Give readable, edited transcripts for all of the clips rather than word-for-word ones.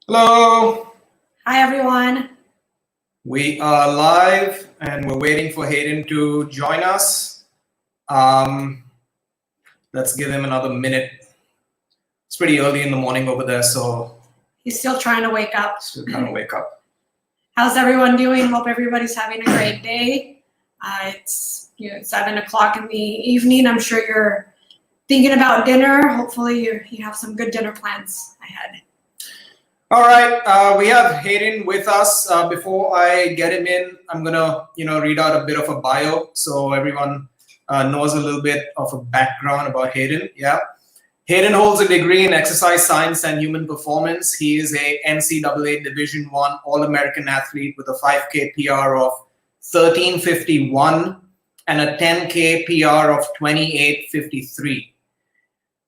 Hello, Hi, everyone. we are live and we're waiting for Hayden to join us. Um, let's give him another minute. It's pretty early in the morning over there, so He's still trying to wake up. still kind of wake up. How's everyone doing? Hope everybody's having a great day. It's 7 o'clock in the evening. I'm sure you're thinking about dinner. Hopefully you have some good dinner plans ahead. All right, we have Hayden with us. Before I get him in, I'm gonna read out a bit of a bio so everyone knows a little bit of a background about Hayden. Yeah. Hayden holds a degree in exercise science and human performance. He is a NCAA Division I All-American athlete with a 5K PR of 13:51 and a 10K PR of 28:53.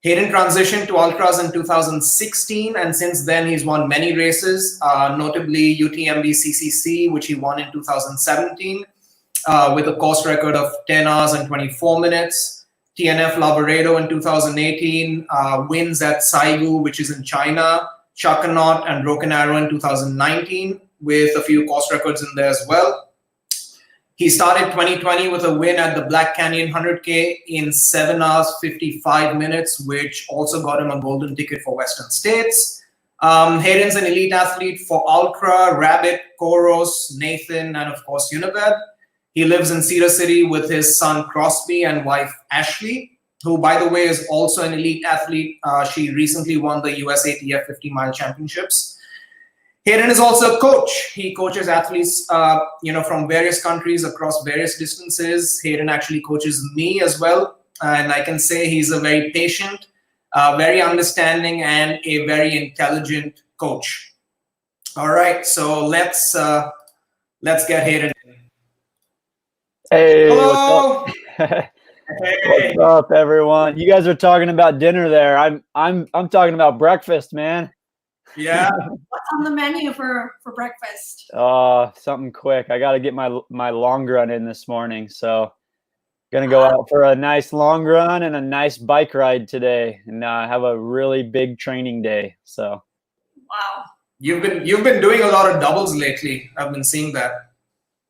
Hayden transitioned to ultras in 2016, and since then he's won many races, notably UTMB CCC, which he won in 2017 with a course record of 10 hours and 24 minutes. TNF Laboredo in 2018, wins at Saigu, which is in China, Chakanot and Broken Arrow in 2019, with a few course records in there as well. He started 2020 with a win at the Black Canyon 100K in 7 hours 55 minutes, which also got him a golden ticket for Western States. Hayden's an elite athlete for Ultra, Rabbit, Koros, Nathan, and of course Unived. He lives in Cedar City with his son Crosby and wife Ashley, who, by the way, is also an elite athlete. She recently won the USATF 50-mile championships. Hayden is also a coach. He coaches athletes, from various countries across various distances. Hayden actually coaches me as well, and I can say he's a very patient, very understanding, and a very intelligent coach. All right, so let's get Hayden in. Hey, Hello. what's up? Hey. What's up, everyone? You guys are talking about dinner there. I'm talking about breakfast, man. Yeah. What's on the menu for breakfast? Something quick. I got to get my long run in this morning, so gonna go out for a nice long run and a nice bike ride today, and have a really big training day. So. Wow. You've been doing a lot of doubles lately. I've been seeing that.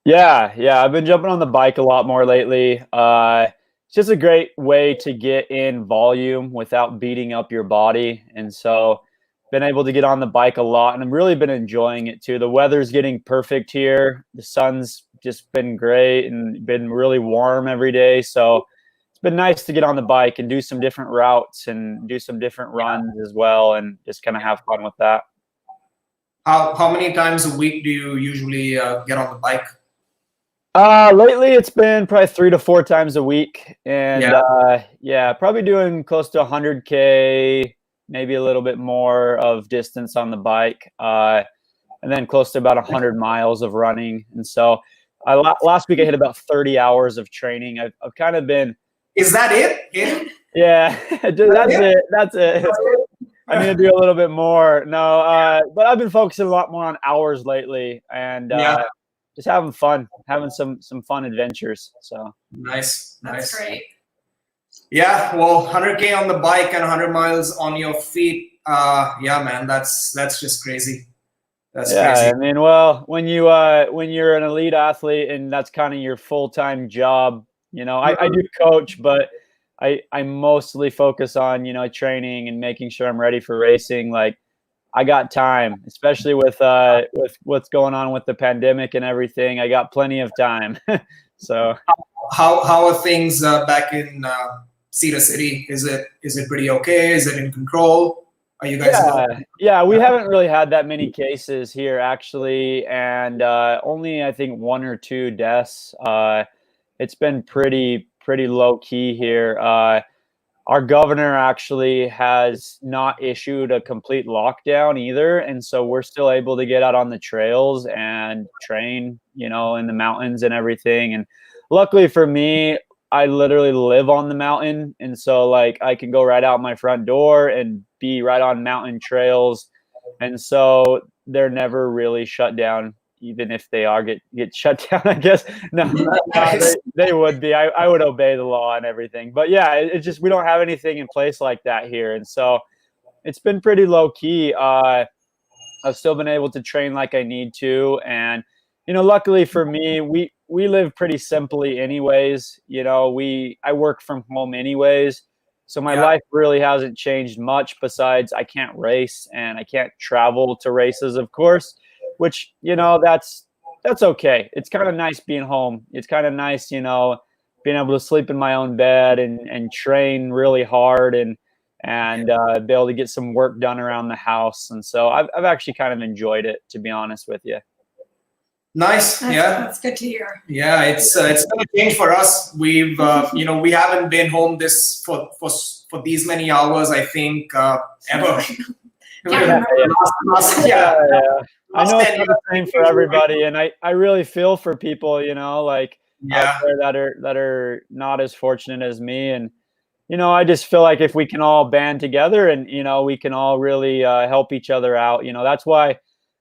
Yeah. I've been jumping on the bike a lot more lately. It's just a great way to get in volume without beating up your body, and so been able to get on the bike a lot, and I've really been enjoying it too. The weather's getting perfect here. The sun's just been great and been really warm every day. So it's been nice to get on the bike and do some different routes and do some different runs as well, and just kind of have fun with that. How many times a week do you usually get on the bike? Lately it's been probably 3 to 4 times a week, and probably doing close to 100K, maybe a little bit more of distance on the bike, and then close to about 100 miles of running. And so last week I hit about 30 hours of training. I've kind of been. Is that it? Yeah, that's it. I need to do a little bit more. No, but I've been focusing a lot more on hours lately, and just having fun, having some fun adventures. So nice. That's great. Yeah, well, 100K on the bike and 100 miles on your feet. Yeah, man, that's just crazy. That's crazy. I mean, well, when you're an elite athlete and that's kind of your full-time job, I do coach, but I mostly focus on, training and making sure I'm ready for racing. Like, I got time, especially with what's going on with the pandemic and everything. I got plenty of time. So how are things back in Cedar City? Is it pretty okay? Is it in control? Are you guys? Yeah, we haven't really had that many cases here actually, and only I think 1 or 2 deaths. It's been pretty low key here. Our governor actually has not issued a complete lockdown either, and so we're still able to get out on the trails and train, in the mountains and everything. And luckily for me, I literally live on the mountain, and so like I can go right out my front door and be right on mountain trails, and so they're never really shut down. Even if they are get shut down, I guess. No, they would be. I would obey the law and everything. But yeah, it's just we don't have anything in place like that here, and so it's been pretty low key. I've still been able to train like I need to. And, luckily for me, we live pretty simply anyways. I work from home anyways. So my life really hasn't changed much, besides I can't race and I can't travel to races, of course, which, that's okay. It's kind of nice being home. It's kind of nice, being able to sleep in my own bed and train really hard and be able to get some work done around the house. And so I've actually kind of enjoyed it, to be honest with you. Nice. That's good to hear. Yeah, it's going to change for us. We've we haven't been home for these many hours, I think, ever. Yeah. I know it's not the same for everybody, and I really feel for people, out there that are not as fortunate as me. And I just feel like if we can all band together and we can all really help each other out. That's why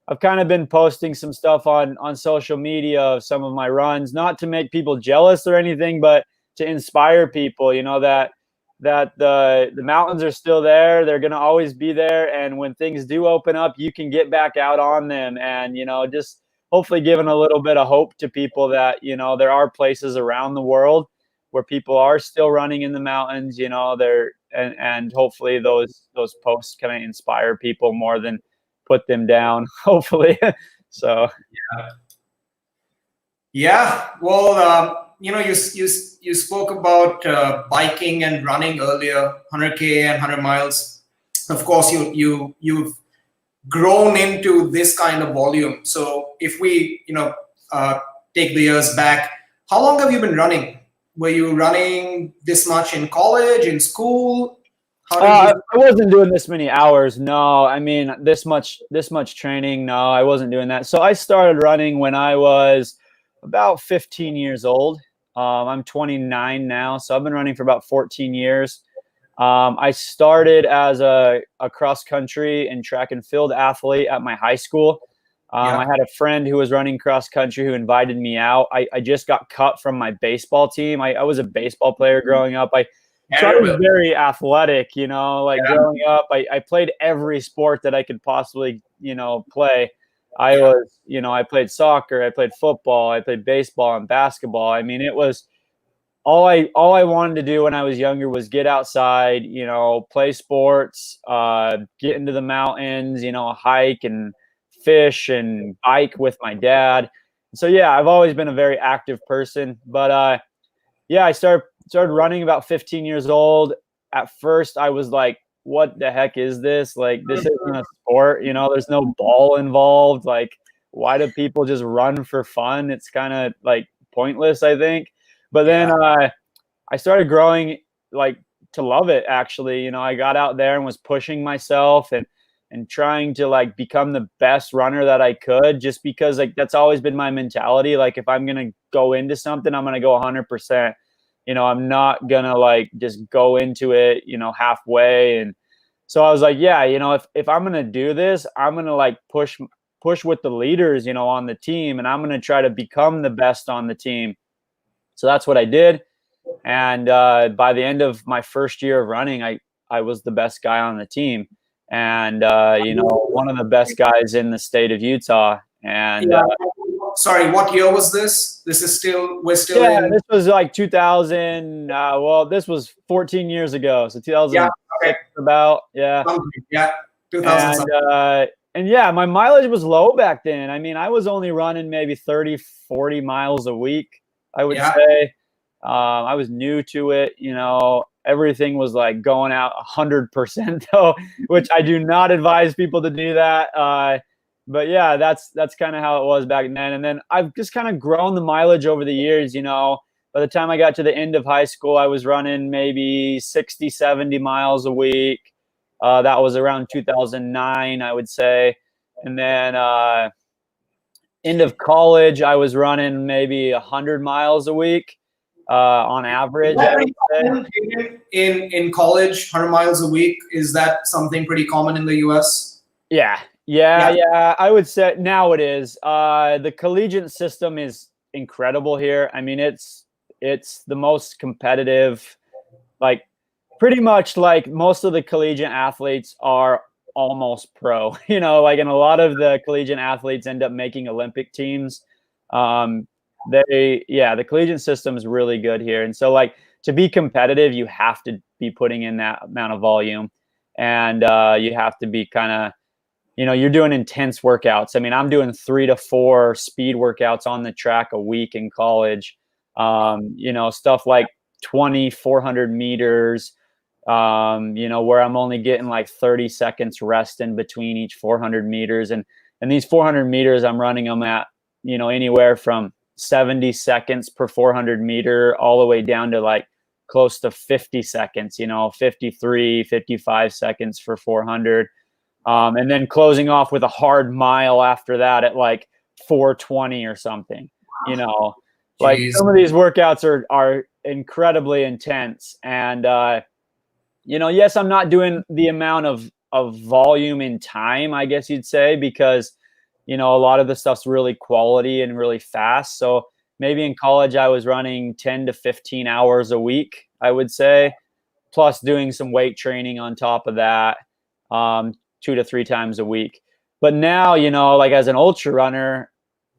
I've kind of been posting some stuff on social media of some of my runs, not to make people jealous or anything, but to inspire people, that the mountains are still there. They're going to always be there. And when things do open up, you can get back out on them. And, just hopefully giving a little bit of hope to people that, there are places around the world where people are still running in the mountains, and hopefully those posts kind of inspire people more than put them down, hopefully. So well, you spoke about biking and running earlier, 100K and 100 miles. Of course, you've grown into this kind of volume. So if we take the years back, how long have you been running? Were you running this much in college, in school? I wasn't doing this many hours. No, I mean, this much training. No, I wasn't doing that. So I started running when I was about 15 years old. I'm 29 now, so I've been running for about 14 years. I started as a cross country and track and field athlete at my high school. I had a friend who was running cross country who invited me out. I just got cut from my baseball team. I was a baseball player growing up. So I was very athletic, growing up. I played every sport that I could possibly, play. I played soccer, I played football, I played baseball and basketball. I mean, it was all I wanted to do when I was younger was get outside, play sports, get into the mountains, hike and fish and bike with my dad. So yeah, I've always been a very active person. But I started running about 15 years old. At first, I was like, what the heck is this? Like, this isn't a sport, there's no ball involved. Like, why do people just run for fun? It's kind of like pointless, I think. But then I started growing to love it, actually. I got out there and was pushing myself and trying to become the best runner that I could, just because that's always been my mentality. If I'm going to go into something, I'm going to go 100%. I'm not gonna just go into it, halfway. And so I was like, yeah, if I'm gonna do this, I'm gonna push with the leaders, on the team, and I'm gonna try to become the best on the team. So that's what I did. And by the end of my first year of running, I was the best guy on the team, and one of the best guys in the state of Utah. And sorry, what year was this? We're still in. This was 2000. This was 14 years ago. So 2006 about, 2000. And my mileage was low back then. I mean, I was only running maybe 30, 40 miles a week, I would say. I was new to it, everything was going out 100% though, which I do not advise people to do that. But yeah, that's kind of how it was back then. And then I've just kind of grown the mileage over the years. By the time I got to the end of high school, I was running maybe 60, 70 miles a week. That was around 2009, I would say. And then end of college, I was running maybe 100 miles a week on average. I would say. In college, 100 miles a week, is that something pretty common in the US? Yeah, I would say now it is. The collegiate system is incredible here. I mean, it's the most competitive. Pretty much most of the collegiate athletes are almost pro, you know, like, and a lot of the collegiate athletes end up making Olympic teams. The collegiate system is really good here. And so, like, to be competitive, you have to be putting in that amount of volume, and you have to be kind of, you know, you're doing intense workouts. I mean, I'm doing 3 to 4 speed workouts on the track a week in college. You know, stuff like 400 meters, you know, where I'm only getting like 30 seconds rest in between each 400 meters. And these 400 meters, I'm running them at, you know, anywhere from 70 seconds per 400 meter all the way down to like close to 50 seconds, you know, 53, 55 seconds for 400. And then closing off with a hard mile after that at like 420 or something, you know. Like, some of these workouts are incredibly intense. And, you know, yes, I'm not doing the amount of volume in time, I guess you'd say, because, you know, a lot of the stuff's really quality and really fast. So maybe in college I was running 10 to 15 hours a week, I would say, plus doing some weight training on top of that, 2 to 3 times a week. But now, you know, like, as an ultra runner,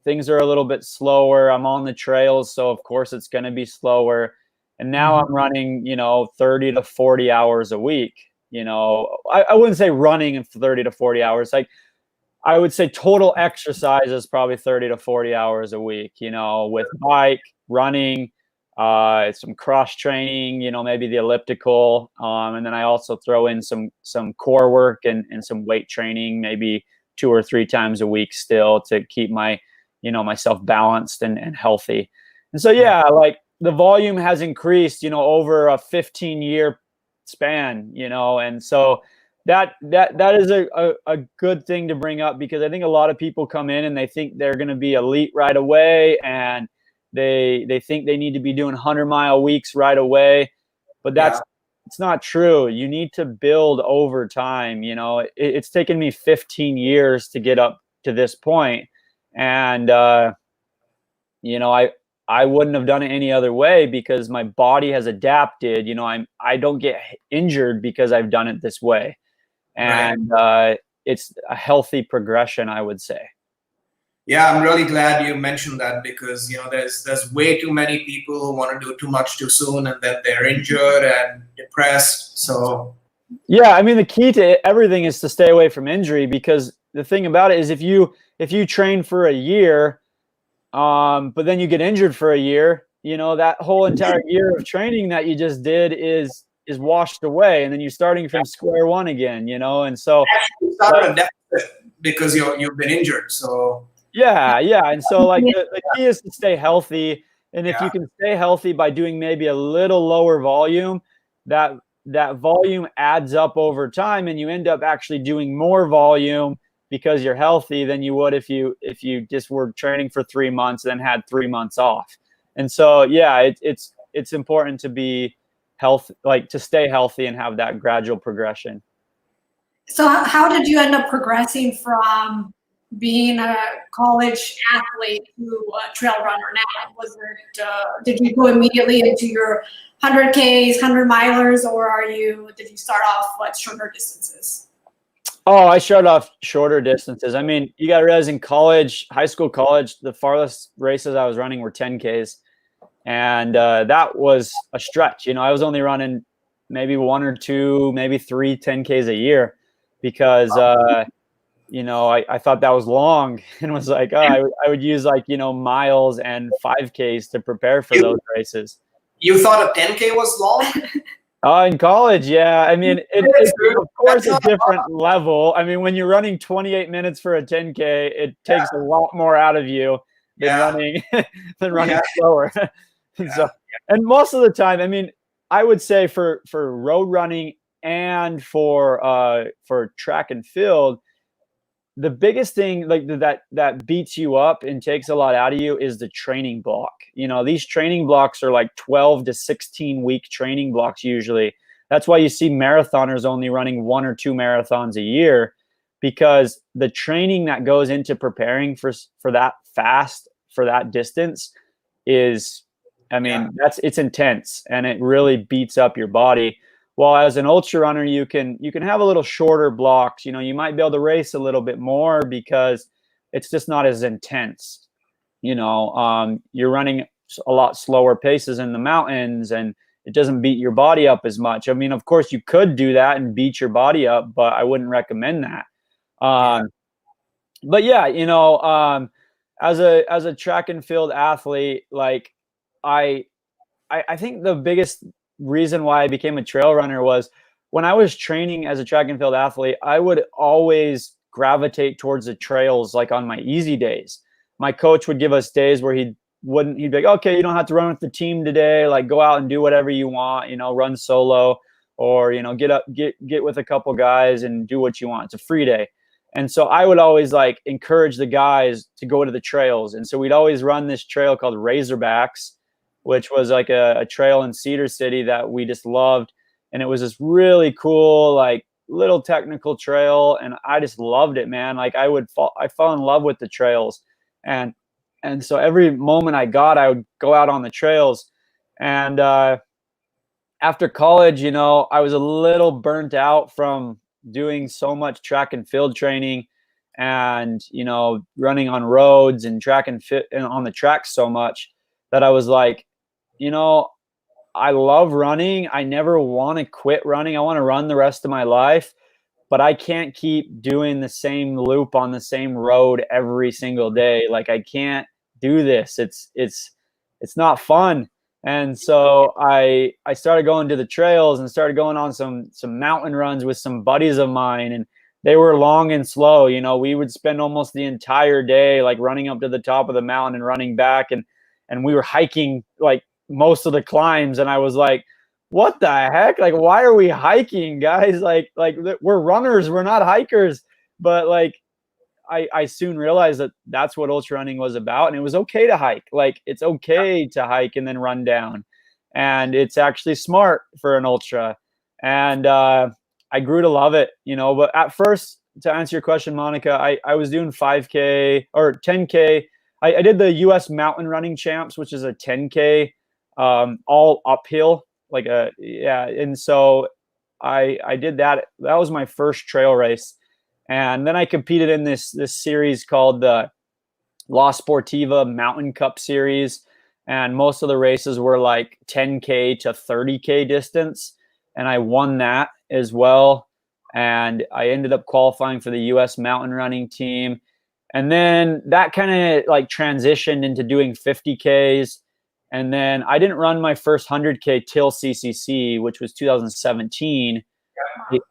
things are a little bit slower. I'm on the trails, so of course it's going to be slower. And now I'm running, you know, 30 to 40 hours a week. You know, I wouldn't say running in 30 to 40 hours. Like, I would say total exercise is probably 30 to 40 hours a week, you know, with bike, running, some cross training, you know, maybe the elliptical. And then I also throw in some core work and some weight training, maybe 2 or 3 times a week still, to keep my, you know, myself balanced and healthy. And so, yeah, like, the volume has increased, you know, over a 15-year span, you know, and so that is a good thing to bring up, because I think a lot of people come in and they think they're going to be elite right away, and they think they need to be doing 100-mile weeks right away, but it's not true. You need to build over time. You know, it's taken me 15 years to get up to this point, and you know, I wouldn't have done it any other way, because my body has adapted. You know, I don't get injured because I've done it this way. And it's a healthy progression, I would say. Yeah, I'm really glad you mentioned that, because, you know, there's way too many people who want to do too much too soon, and then they're injured and depressed. So yeah, I mean, the key to everything is to stay away from injury, because the thing about it is, if you train for a year, but then you get injured for a year, you know, that whole entire year of training that you just did is washed away, and then you're starting from square one again, you know. And so actually start a deficit because you've been injured. So yeah. And so, like, the key is to stay healthy. And if you can stay healthy by doing maybe a little lower volume, that volume adds up over time, and you end up actually doing more volume because you're healthy than you would if you just were training for 3 months, then had 3 months off. And so, yeah, it's important to be to stay healthy and have that gradual progression. So how did you end up progressing from being a college athlete to a trail runner now? Was it, did you go immediately into your 100Ks, 100 milers, or did you start off with shorter distances? Oh, I started off shorter distances. I mean, you got to realize, in college, high school, college, the farthest races I was running were 10Ks. And that was a stretch. You know, I was only running maybe 1 or 2, maybe 3 10Ks a year, because, you know, I thought that was long, and was like, I would use, like, you know, miles and 5Ks to prepare for those races. you thought a 10K was long? In college, yeah. I mean, it's of course a different level. I mean, when you're running 28 minutes for a 10K, it takes a lot more out of you than running slower. So, and most of the time, I mean, I would say for road running and for track and field, the biggest thing, like, that beats you up and takes a lot out of you is the training block. You know, these training blocks are like 12 to 16 week training blocks usually. That's why you see marathoners only running 1 or 2 marathons a year, because the training that goes into preparing for that fast, for that distance, is, I mean, it's intense, and it really beats up your body. Well, as an ultra runner, you can have a little shorter blocks. You know, you might be able to race a little bit more because it's just not as intense. You know, you're running a lot slower paces in the mountains, and it doesn't beat your body up as much. I mean, of course, you could do that and beat your body up, but I wouldn't recommend that. But yeah, you know, as a track and field athlete, like I think the biggest reason why I became a trail runner was when I was training as a track and field athlete, I would always gravitate towards the trails, like on my easy days. My coach would give us days where he'd be like, okay, you don't have to run with the team today. Like, go out and do whatever you want, you know, run solo, or, you know, get with a couple guys and do what you want. It's a free day. And so I would always like encourage the guys to go to the trails. And so we'd always run this trail called Razorbacks, which was like a trail in Cedar City that we just loved. And it was this really cool, like little technical trail. And I just loved it, man. Like I fell in love with the trails. And so every moment I got, I would go out on the trails. And after college, you know, I was a little burnt out from doing so much track and field training and, you know, running on roads and track and fit and on the track so much that I was like, you know, I love running. I never want to quit running. I want to run the rest of my life, but I can't keep doing the same loop on the same road every single day. Like I can't do this. It's not fun. And so I started going to the trails and started going on some mountain runs with some buddies of mine, and they were long and slow. You know, we would spend almost the entire day like running up to the top of the mountain and running back, and we were hiking like most of the climbs, and I was like, what the heck? Like, why are we hiking, guys? Like we're runners, we're not hikers. But like I soon realized that that's what ultra running was about, and it was okay to hike. Like it's okay to hike and then run down, and it's actually smart for an ultra. And I grew to love it, you know. But at first, to answer your question, Monica, I was doing 5K or 10K. I did the U.S. Mountain Running Champs, which is a 10K, all uphill, and so I did that. That was my first trail race. And then I competed in this series called the La Sportiva Mountain Cup Series. And most of the races were like 10K to 30K distance. And I won that as well. And I ended up qualifying for the U.S. mountain running team. And then that kind of like transitioned into doing 50Ks. And then I didn't run my first 100K till CCC, which was 2017.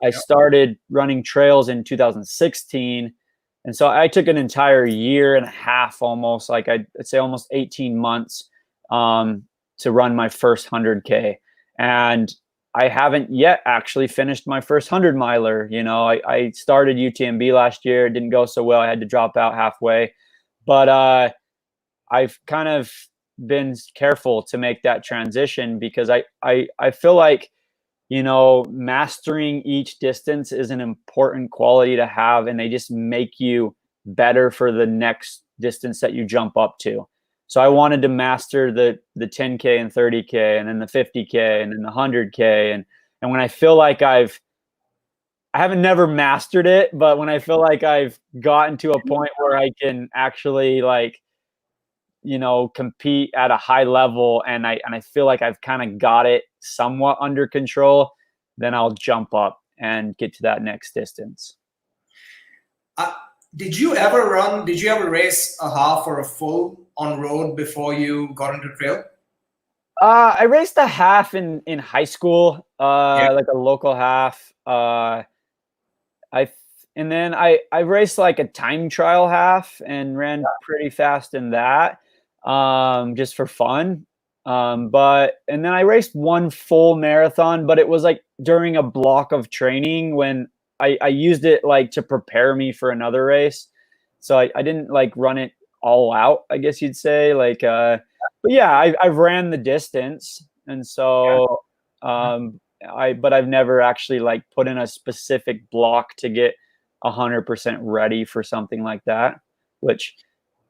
I started running trails in 2016. And so I took an entire year and a half, almost like I'd say almost 18 months to run my first 100K. And I haven't yet actually finished my first 100 miler. You know, I started UTMB last year. It didn't go so well. I had to drop out halfway. But I've kind of been careful to make that transition because I feel like, you know, mastering each distance is an important quality to have, and they just make you better for the next distance that you jump up to. So I wanted to master the 10K and 30K and then the 50K and then the 100K. And when I feel like I haven't never mastered it, but when I feel like I've gotten to a point where I can actually like, you know, compete at a high level and I feel like I've kind of got it somewhat under control, then I'll jump up and get to that next distance. Did you ever race a half or a full on road before you got into trail? I raced a half in high school, like a local half. And then I raced like a time trial half and ran pretty fast in that, just for fun. And then I raced one full marathon, but it was like during a block of training when I used it like to prepare me for another race. So I didn't like run it all out, I guess you'd say. Like, but yeah, I've ran the distance. And so, but I've never actually like put in a specific block to get 100% ready for something like that, which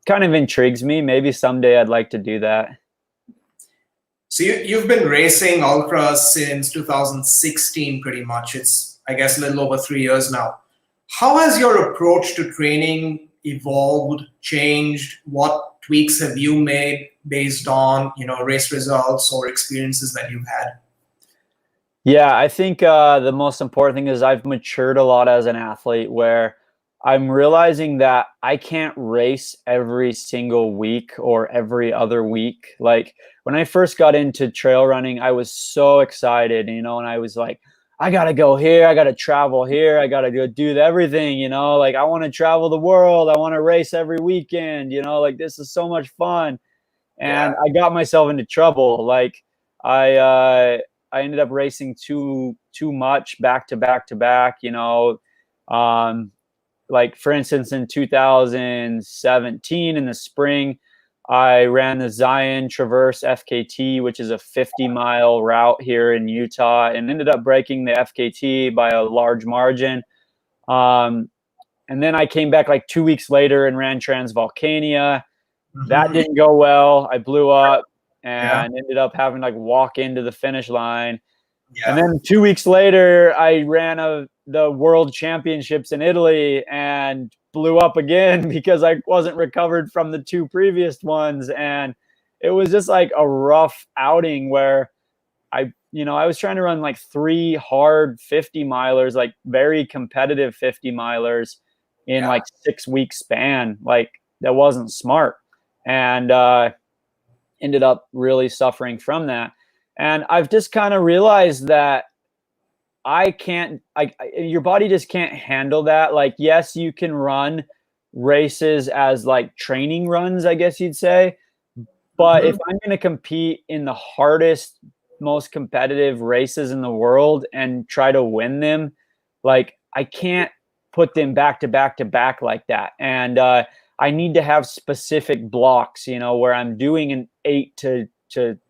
kind of intrigues me. Maybe someday I'd like to do that. So you've been racing ultras since 2016, pretty much. It's, I guess, a little over 3 years now. How has your approach to training evolved, changed? What tweaks have you made based on, race results or experiences that you've had? Yeah, I think the most important thing is I've matured a lot as an athlete, where I'm realizing that I can't race every single week or every other week. Like when I first got into trail running, I was so excited, and I was like, I got to go here, I got to travel here, I got to go do everything, like I want to travel the world, I want to race every weekend, like this is so much fun. And I got myself into trouble. Like I I ended up racing too much back to back to back, like for instance, in 2017 in the spring, I ran the Zion Traverse FKT, which is a 50-mile route here in Utah, and ended up breaking the FKT by a large margin. And then I came back like 2 weeks later and ran Transvolcania. That didn't go well. I blew up and ended up having to like walk into the finish line. And then 2 weeks later, I ran the World Championships in Italy and blew up again because I wasn't recovered from the 2 previous ones. And it was just like a rough outing where I was trying to run like 3 hard 50 milers, like very competitive 50 milers in like 6 week span. Like that wasn't smart. And ended up really suffering from that. And I've just kind of realized that your body just can't handle that. Like, yes, you can run races as like training runs, I guess you'd say. But if I'm going to compete in the hardest, most competitive races in the world and try to win them, like I can't put them back to back to back like that. And I need to have specific blocks, where I'm doing an 8 to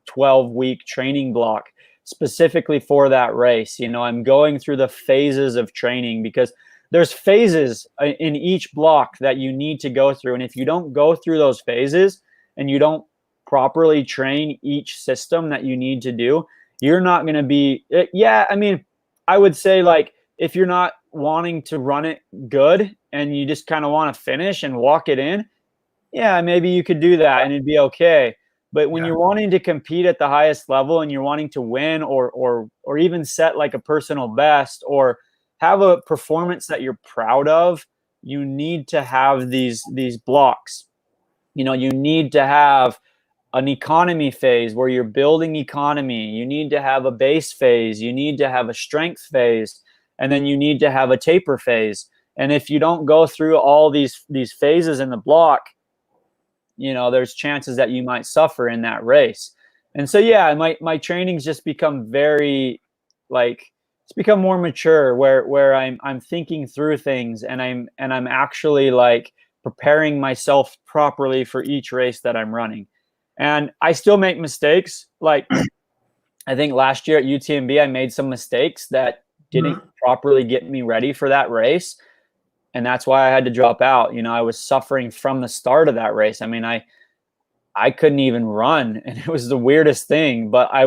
12 week training block specifically for that race. I'm going through the phases of training because there's phases in each block that you need to go through. And if you don't go through those phases and you don't properly train each system that you need to do, you're not going to be, I would say like, if you're not wanting to run it good and you just kind of want to finish and walk it in, yeah, maybe you could do that and it'd be okay. But when you're wanting to compete at the highest level and you're wanting to win or even set like a personal best or have a performance that you're proud of, you need to have these blocks. You need to have an economy phase where you're building economy. You need to have a base phase. You need to have a strength phase. And then you need to have a taper phase. And if you don't go through all these phases in the block, there's chances that you might suffer in that race. And so, yeah, my training's just become very, like, it's become more mature where I'm thinking through things and I'm actually like preparing myself properly for each race that I'm running. And I still make mistakes. Like, I think last year at UTMB, I made some mistakes that didn't properly get me ready for that race. And that's why I had to drop out. I was suffering from the start of that race. I mean, I couldn't even run, and it was the weirdest thing, but I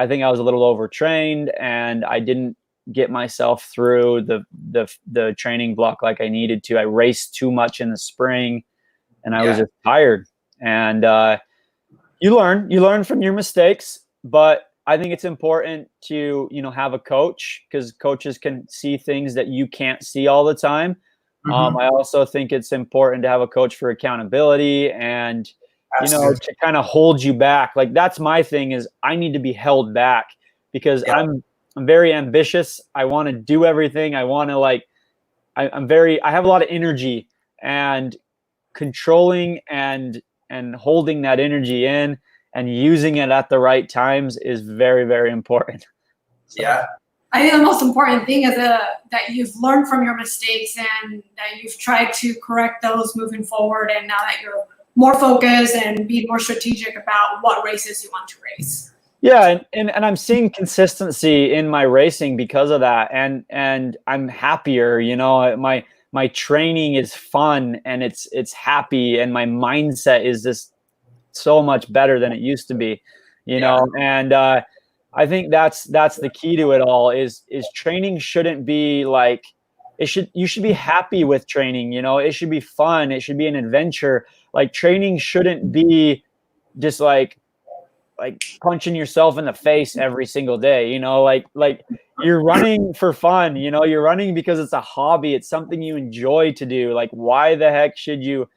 think I was a little overtrained and I didn't get myself through the training block like I needed to. I raced too much in the spring and I was just tired. And you learn from your mistakes, but I think it's important to, have a coach because coaches can see things that you can't see all the time. I also think it's important to have a coach for accountability and, to kind of hold you back. Like that's my thing is I need to be held back because I'm very ambitious. I want to do everything. I want to I have a lot of energy, and controlling and holding that energy in and using it at the right times is very, very important. So. Yeah. I think the most important thing is that you've learned from your mistakes and that you've tried to correct those moving forward. And now that you're more focused and being more strategic about what races you want to race. Yeah. And I'm seeing consistency in my racing because of that. And I'm happier, my training is fun and it's happy. And my mindset is just so much better than it used to be. you know, and I think that's the key to it all is training shouldn't be like, you should be happy with training, you know, it should be fun. It should be an adventure. Like training shouldn't be just like punching yourself in the face every single day, you know, like you're running for fun, you know, you're running because it's a hobby. It's something you enjoy to do. Like, why the heck should you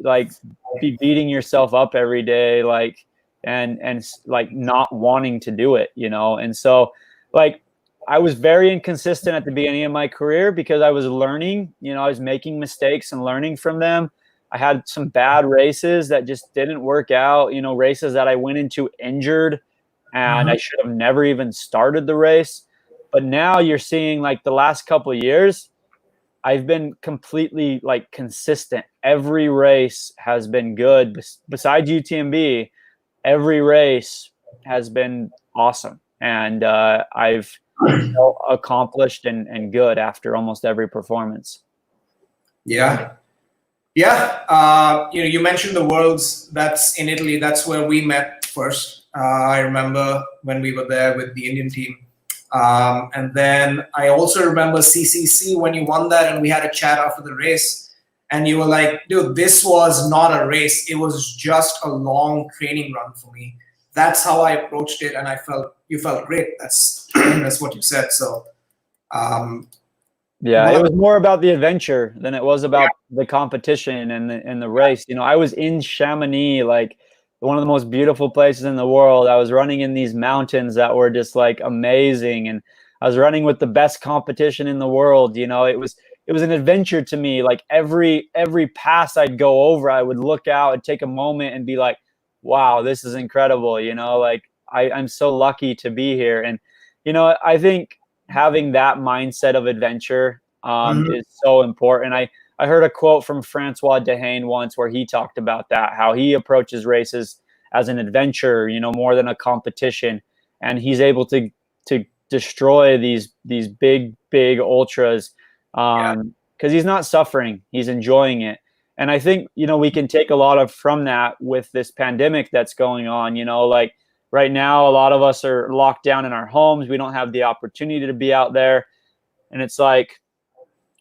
like be beating yourself up every day? Like, and like not wanting to do it, you know? And so like, I was very inconsistent at the beginning of my career because I was learning, you know, I was making mistakes and learning from them. I had some bad races that just didn't work out, you know, races that I went into injured and I should have never even started the race. But now you're seeing like the last couple of years, I've been completely like consistent. Every race has been good. Besides UTMB, every race has been awesome. And I've felt accomplished and good after almost every performance. Yeah. You know, you mentioned the Worlds. That's in Italy. That's where we met first. I remember when we were there with the Indian team. And then I also remember CCC when you won that, and we had a chat after the race. And you were like, dude, this was not a race. It was just a long training run for me. That's how I approached it, and you felt great. That's that's what you said. So. Yeah, it was more about the adventure than it was about the competition and the race. You know, I was in Chamonix, like one of the most beautiful places in the world. I was running in these mountains that were just like amazing, and I was running with the best competition in the world. You know, it was an adventure to me. Like every pass I'd go over, I would look out and take a moment and be like, wow, this is incredible. You know, like I'm so lucky to be here. And, you know, I think having that mindset of adventure is so important. I heard a quote from Francois Dehaene once where he talked about that, how he approaches races as an adventure, you know, more than a competition. And he's able to destroy these big ultras because he's not suffering, he's enjoying it. And I think, you know, we can take a lot of from that with this pandemic that's going on, you know, like right now, a lot of us are locked down in our homes. We don't have the opportunity to be out there. And it's like,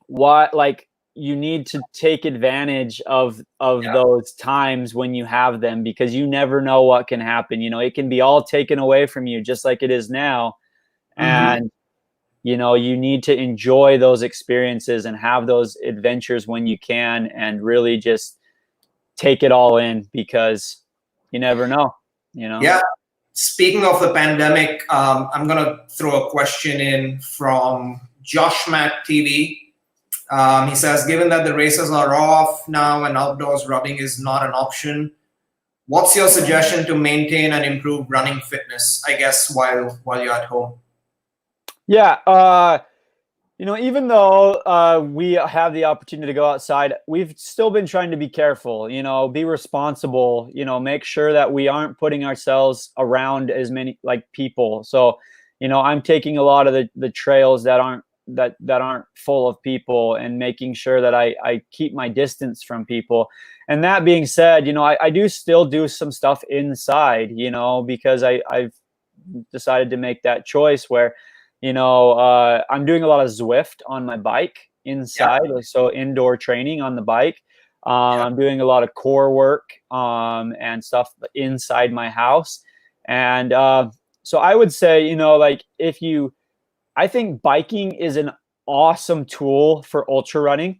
what, like you need to take advantage of those times when you have them, because you never know what can happen. You know, it can be all taken away from you just like it is now. And, you know, you need to enjoy those experiences and have those adventures when you can, and really just take it all in, because you never know, you know? Yeah. Speaking of the pandemic, I'm going to throw a question in from Josh Mack TV. He says, given that the races are off now and outdoors rubbing is not an option, what's your suggestion to maintain and improve running fitness, I guess, while you're at home? Yeah. You know, even though we have the opportunity to go outside, we've still been trying to be careful, you know, be responsible, you know, make sure that we aren't putting ourselves around as many like people. So, you know, I'm taking a lot of the trails that aren't full of people, and making sure that I keep my distance from people. And that being said, you know, I do still do some stuff inside, you know, because I've decided to make that choice where, you know, I'm doing a lot of Zwift on my bike inside, so indoor training on the bike. I'm doing a lot of core work and stuff inside my house. And so I would say, you know, like I think biking is an awesome tool for ultra running.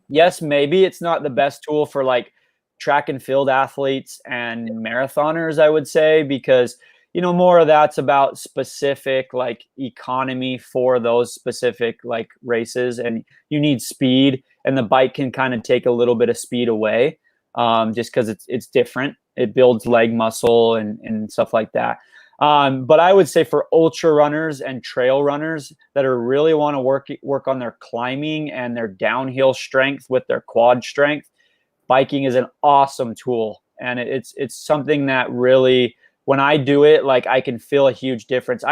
Yes, maybe it's not the best tool for like track and field athletes and marathoners, I would say, because, you know, more of that's about specific like economy for those specific like races, and you need speed, and the bike can kind of take a little bit of speed away just because it's different. It builds leg muscle and stuff like that. But I would say for ultra runners and trail runners that are really want to work on their climbing and their downhill strength with their quad strength, biking is an awesome tool. And it's something that really, when I do it, like I can feel a huge difference.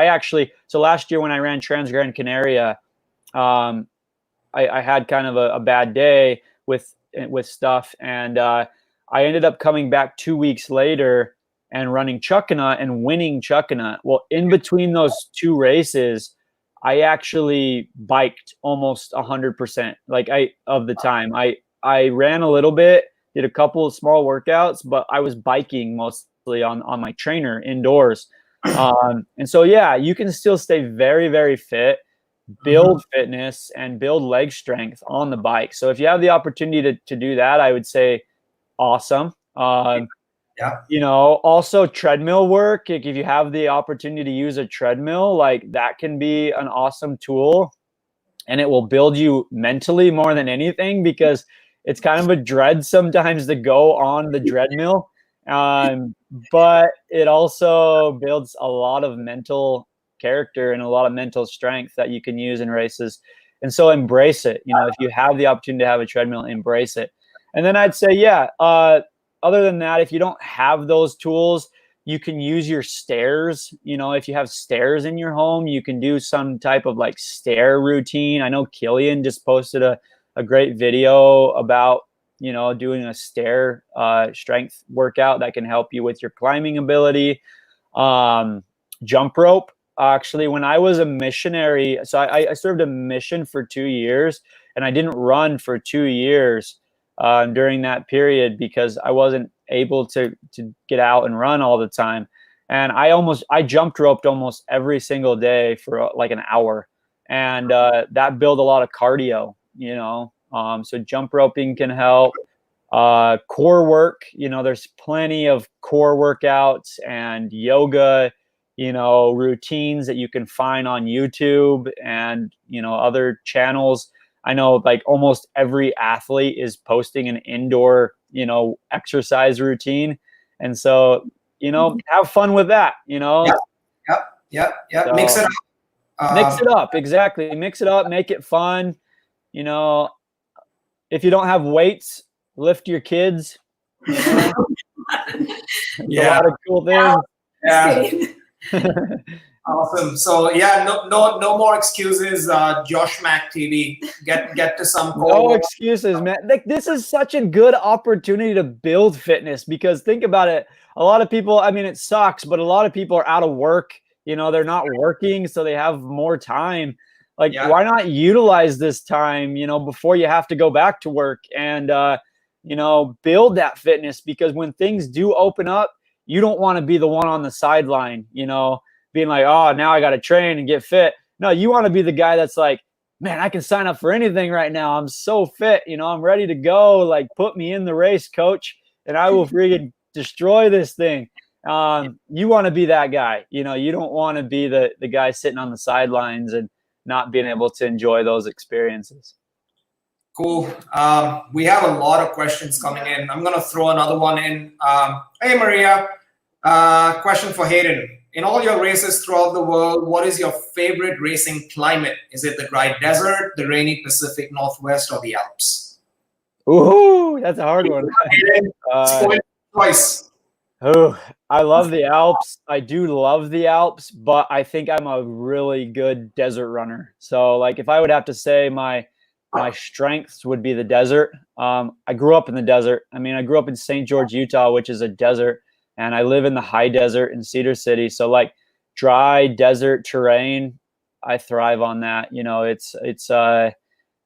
So last year when I ran Trans Gran Canaria, I had kind of a bad day with stuff, and I ended up coming back 2 weeks later, and running Chuckanut and winning Chuckanut. Well, in between those two races, I actually biked almost 100%. Of the time, I ran a little bit, did a couple of small workouts, but I was biking mostly on my trainer indoors. And so, yeah, you can still stay very, very fit, build fitness, and build leg strength on the bike. So if you have the opportunity to do that, I would say awesome. Also treadmill work. If you have the opportunity to use a treadmill, like that can be an awesome tool, and it will build you mentally more than anything, because it's kind of a dread sometimes to go on the treadmill. But it also builds a lot of mental character and a lot of mental strength that you can use in races. And so embrace it. If you have the opportunity to have a treadmill, embrace it. And then I'd say, other than that, if you don't have those tools, you can use your stairs. If you have stairs in your home, you can do some type of like stair routine. I know Killian just posted a great video about, doing a stair strength workout that can help you with your climbing ability. Jump rope. Actually, when I was a missionary, so I served a mission for 2 years, and I didn't run for 2 years during that period because I wasn't able to get out and run all the time. And I jumped roped almost every single day for like an hour, and that built a lot of cardio, so jump roping can help. Core work, there's plenty of core workouts and yoga, routines that you can find on YouTube and, other channels. I know like almost every athlete is posting an indoor, exercise routine. And so, have fun with that, Yep. So, mix it up. Mix it up. Exactly. Mix it up. Make it fun. If you don't have weights, lift your kids. A lot of cool things. Yeah. Awesome. So no more excuses. Josh Mack TV, get to some. No excuses, man. Like, this is such a good opportunity to build fitness, because think about it. A lot of people, I mean, it sucks, but a lot of people are out of work. They're not working, so they have more time. Why not utilize this time, before you have to go back to work, and build that fitness, because when things do open up, you don't want to be the one on the sideline, being like, oh, now I got to train and get fit. No, you want to be the guy that's like, man, I can sign up for anything right now. I'm so fit. I'm ready to go. Like, put me in the race, coach, and I will freaking destroy this thing. You want to be that guy. You don't want to be the guy sitting on the sidelines and not being able to enjoy those experiences. Cool. We have a lot of questions coming in. I'm going to throw another one in. Hey, Maria. Question for Hayden. In all your races throughout the world, what is your favorite racing climate? Is it the dry desert, the rainy Pacific Northwest, or the Alps? Ooh, that's a hard one. Twice. Oh, I love the Alps. I do love the Alps, but I think I'm a really good desert runner. So, if I would have to say my strengths would be the desert. I grew up in the desert. I mean, I grew up in St. George, Utah, which is a desert, and I live in the high desert in Cedar City. So dry desert terrain, I thrive on that. It's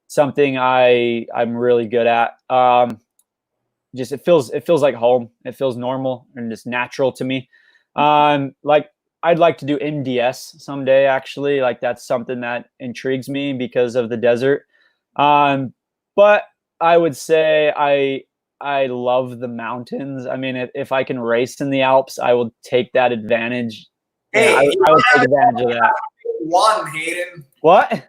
something I'm really good at. Just it feels like home. It feels normal and just natural to me. I'd like to do MDS someday, actually. That's something that intrigues me because of the desert. But I would say I love the mountains. I mean, if I can race in the Alps, I will take that advantage. Hey, I will take advantage of that. One, Hayden. What?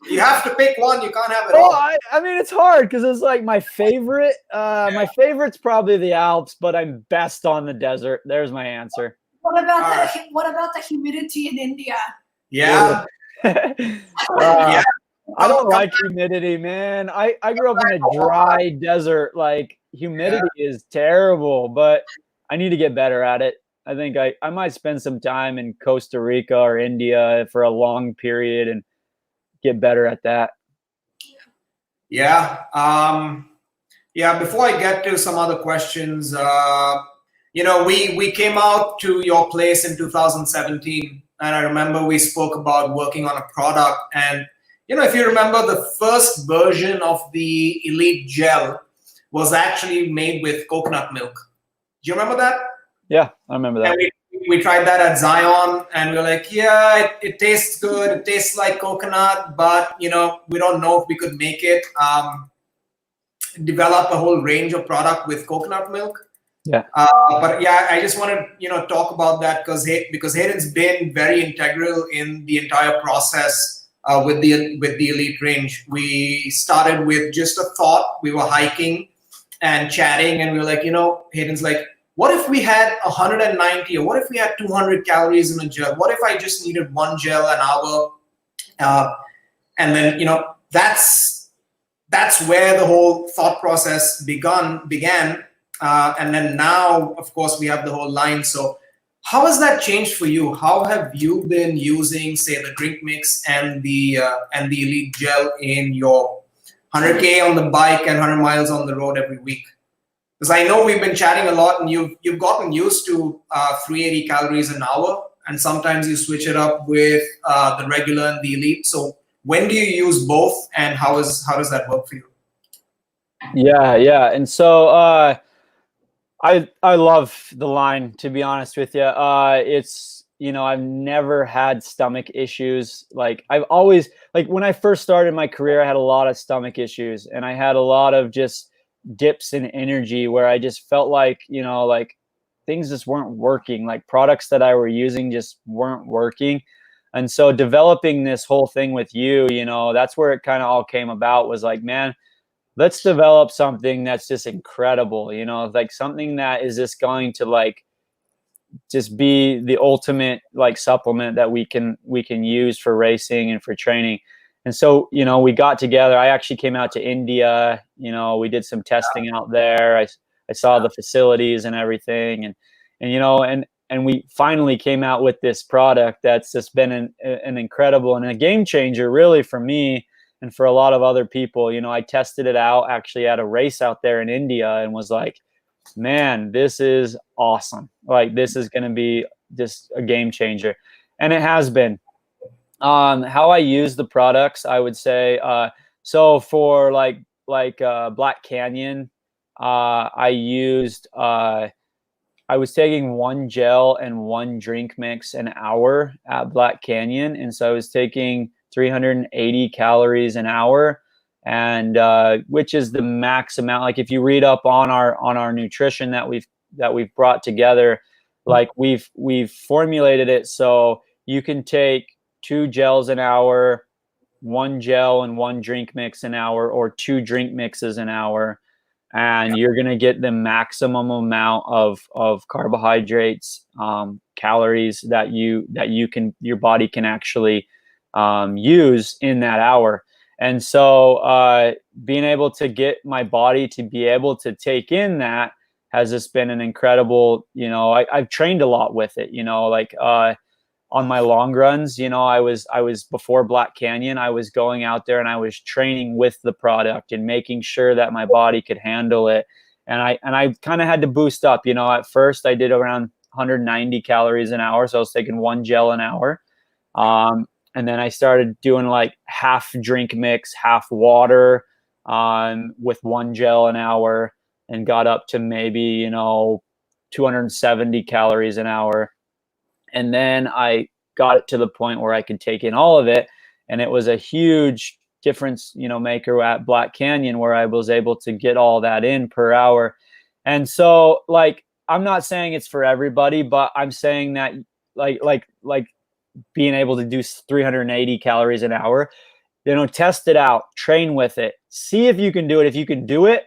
You have to pick one. You can't have it all. I mean, it's hard because it's my favorite. My favorite's probably the Alps, but I'm best on the desert. There's my answer. What about the humidity in India? Yeah. Yeah. I don't like humidity, man. I grew up in a dry desert. Humidity is terrible, but I need to get better at it. I think I might spend some time in Costa Rica or India for a long period and get better at that. Yeah. Before I get to some other questions, we came out to your place in 2017, and I remember we spoke about working on a product. And if you remember, the first version of the Elite Gel was actually made with coconut milk. Do you remember that? Yeah, I remember that. And we tried that at Zion, and we were like, yeah, it tastes good. It tastes like coconut, but we don't know if we could make it. Develop a whole range of product with coconut milk. Yeah. But yeah, I just want to talk about that because Hayden's been very integral in the entire process with the Elite range. We started with just a thought. We were hiking and chatting, and we were like, Hayden's like, what if we had 190, or what if we had 200 calories in a gel? What if I just needed one gel an hour? And then that's where the whole thought process began. And then now, of course, we have the whole line. So how has that changed for you? How have you been using, say, the drink mix and the Elite Gel in your 100K on the bike and 100 miles on the road every week? Because I know we've been chatting a lot, and you've gotten used to 380 calories an hour, and sometimes you switch it up with the regular and the Elite. So when do you use both, and how does that work for you? Yeah. And so I love the line, to be honest with you. It's, I've never had stomach issues. Like I've always, like when I first started my career, I had a lot of stomach issues, and I had a lot of just dips in energy where I just felt like, like things just weren't working. Like products that I were using just weren't working. And so developing this whole thing with you, that's where it kind of all came about, was like, man, let's develop something that's just incredible, like something that is just going to like just be the ultimate like supplement that we can use for racing and for training. And so, we got together. I actually came out to India, we did some testing out there. I saw the facilities and everything, and we finally came out with this product that's just been an incredible and a game changer, really, for me and for a lot of other people. I tested it out actually at a race out there in India and was like, man, this is awesome. Like, this is going to be just a game changer. And it has been. How I use the products, I would say, so for like Black Canyon, I was taking one gel and one drink mix an hour at Black Canyon. And so I was taking 380 calories an hour, and which is the max amount. Like if you read up on our nutrition that we've brought together, like we've formulated it so you can take 2 gels an hour, 1 gel and 1 drink mix an hour, or 2 drink mixes an hour, and you're going to get the maximum amount of carbohydrates, calories that your body can actually use in that hour. And so being able to get my body to be able to take in that has just been an incredible, I've trained a lot with it, like on my long runs, I was before Black Canyon, I was going out there and I was training with the product and making sure that my body could handle it. And I kind of had to boost up, at first I did around 190 calories an hour. So I was taking 1 gel an hour. And then I started doing like half drink mix, half water, with 1 gel an hour, and got up to maybe, 270 calories an hour. And then I got it to the point where I could take in all of it. And it was a huge difference, maker at Black Canyon, where I was able to get all that in per hour. And so, like, I'm not saying it's for everybody, but I'm saying that like being able to do 380 calories an hour, test it out, train with it, see if you can do it. If you can do it,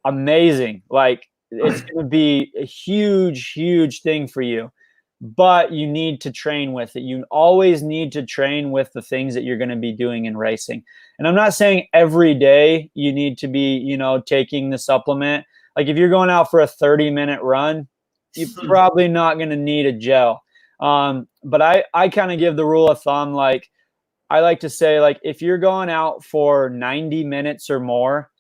amazing. Like, it's going to be a huge, huge thing for you. But you need to train with it. You always need to train with the things that you're going to be doing in racing. And I'm not saying every day you need to be, taking the supplement. Like if you're going out for a 30-minute run, you're probably not going to need a gel. But I kind of give the rule of thumb, like I like to say, like if you're going out for 90 minutes or more,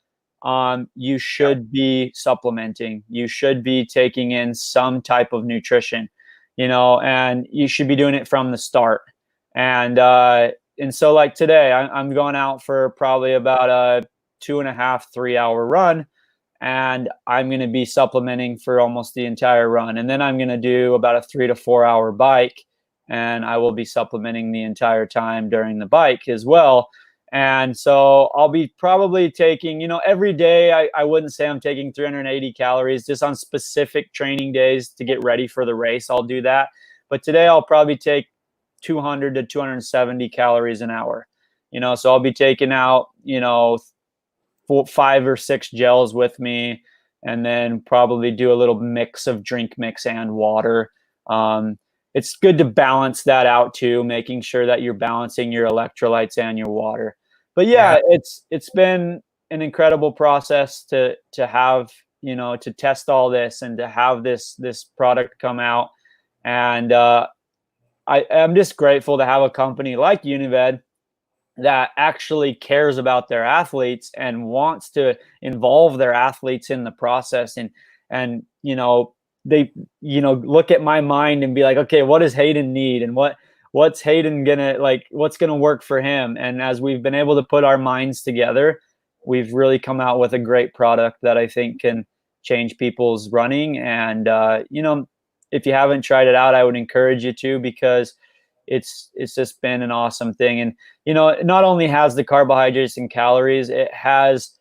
you should be supplementing. You should be taking in some type of nutrition, and you should be doing it from the start. And so like today, I'm going out for probably about a 2.5, 3 hour run, and I'm going to be supplementing for almost the entire run. And then I'm going to do about a 3 to 4 hour bike, and I will be supplementing the entire time during the bike as well. And so I'll be probably taking, every day, I wouldn't say I'm taking 380 calories. Just on specific training days to get ready for the race, I'll do that. But today I'll probably take 200 to 270 calories an hour. So I'll be taking out, 5 or 6 gels with me, and then probably do a little mix of drink mix and water. It's good to balance that out too, making sure that you're balancing your electrolytes and your water. But yeah, it's been an incredible process to have, to test all this and to have this product come out. And I'm just grateful to have a company like Unived that actually cares about their athletes and wants to involve their athletes in the process. And they look at my mind and be like, okay, what does Hayden need, and what's Hayden what's gonna work for him? And as we've been able to put our minds together, we've really come out with a great product that I think can change people's running. And if you haven't tried it out, I would encourage you to, because it's just been an awesome thing. And it not only has the carbohydrates and calories, it has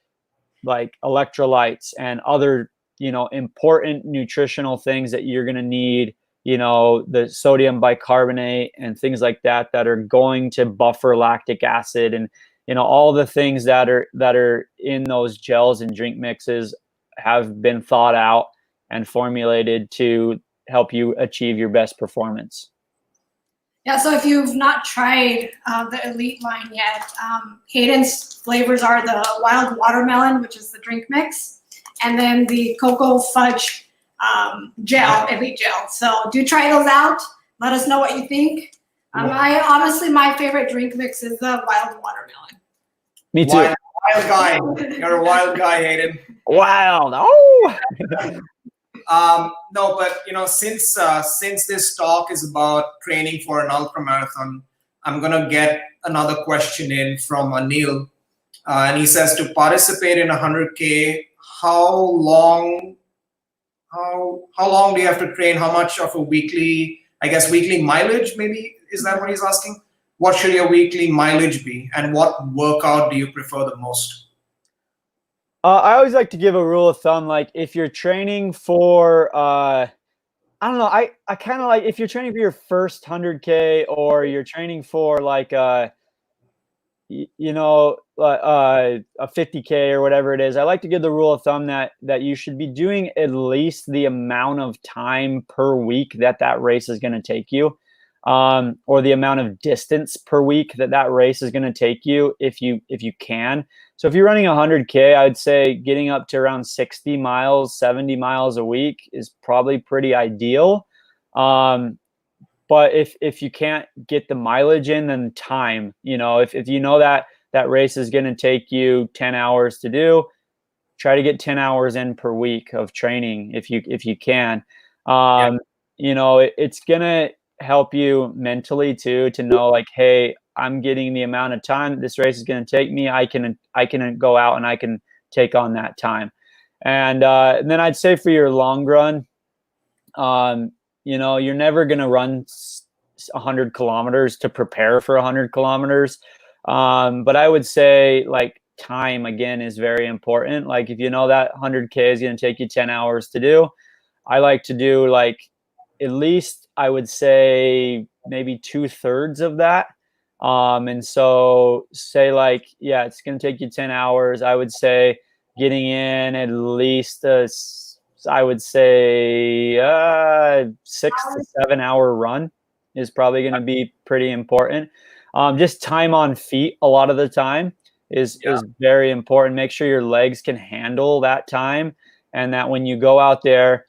like electrolytes and other important nutritional things that you're going to need, the sodium bicarbonate and things like that are going to buffer lactic acid, and all the things that are in those gels and drink mixes have been thought out and formulated to help you achieve your best performance. Yeah, so if you've not tried the Elite line yet, Hayden's flavors are the wild watermelon, which is the drink mix, and then the cocoa fudge gel, Elite gel. So do try those out. Let us know what you think. My favorite drink mix is the wild watermelon. Me too. Wild guy. You're a wild guy, Hayden. Wild. Oh. No, but since this talk is about training for an ultramarathon, I'm gonna get another question in from Anil, and he says, to participate in 100K, how long do you have to train? How much of a weekly mileage, maybe, is that what he's asking? What should your weekly mileage be, and what workout do you prefer the most? I always like to give a rule of thumb, like if you're training for, I don't know, I kind of like, if you're training for your first 100K, or you're training for like a 50K or whatever it is, I like to give the rule of thumb that you should be doing at least the amount of time per week that race is going to take you, or the amount of distance per week that race is going to take you, if you can. So if you're running 100K, I'd say getting up to around 60 miles, 70 miles a week is probably pretty ideal. But if you can't get the mileage in, then time, if you know that race is going to take you 10 hours to do, try to get 10 hours in per week of training if you can. It's going to help you mentally too, to know like, hey, I'm getting the amount of time this race is going to take me. I can go out and I can take on that time. And then I'd say for your long run, you're never going to run 100 kilometers to prepare for 100 kilometers. But I would say like time again is very important. Like if you know that 100K is going to take you 10 hours to do, I like to do like at least, I would say maybe 2/3 of that. And so say like, yeah, it's going to take you 10 hours. I would say getting in at least I would say 6 to 7 hour run is probably going to be pretty important. Just time on feet a lot of the time is very important. Make sure your legs can handle that time, and that when you go out there,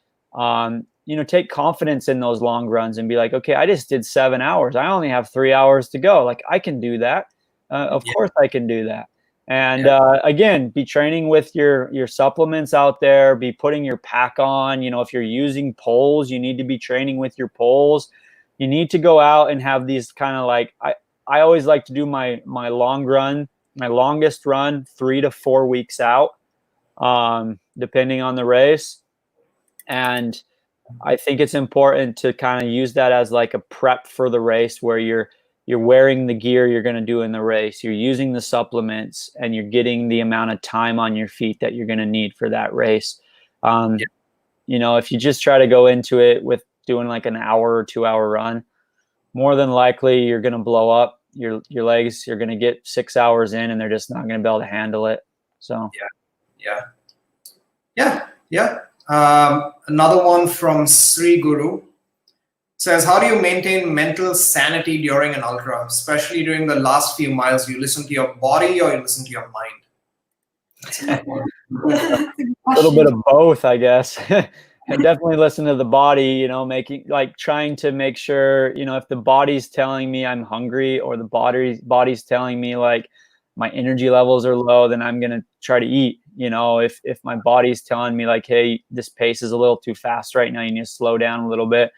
take confidence in those long runs and be like, okay, I just did 7 hours. I only have 3 hours to go. Like I can do that. Of course I can do that. And again, be training with your supplements out there, be putting your pack on. If you're using poles, you need to be training with your poles. You need to go out and have these kind of like, I always like to do my longest run 3 to 4 weeks out, depending on the race. And I think it's important to kind of use that as like a prep for the race, where you're wearing the gear you're going to do in the race, you're using the supplements, and you're getting the amount of time on your feet that you're going to need for that race. If you just try to go into it with doing like an hour or 2 hour run, more than likely you're going to blow up your legs. You're going to get 6 hours in and they're just not going to be able to handle it. So yeah. Another one from Sri Guru says, how do you maintain mental sanity during an ultra, especially during the last few miles? Do you listen to your body or you listen to your mind? A little bit of both, I guess. I definitely listen to the body, trying to make sure, if the body's telling me I'm hungry, or the body's telling me like my energy levels are low, then I'm going to try to eat. If my body's telling me like, hey, this pace is a little too fast right now, you need to slow down a little bit,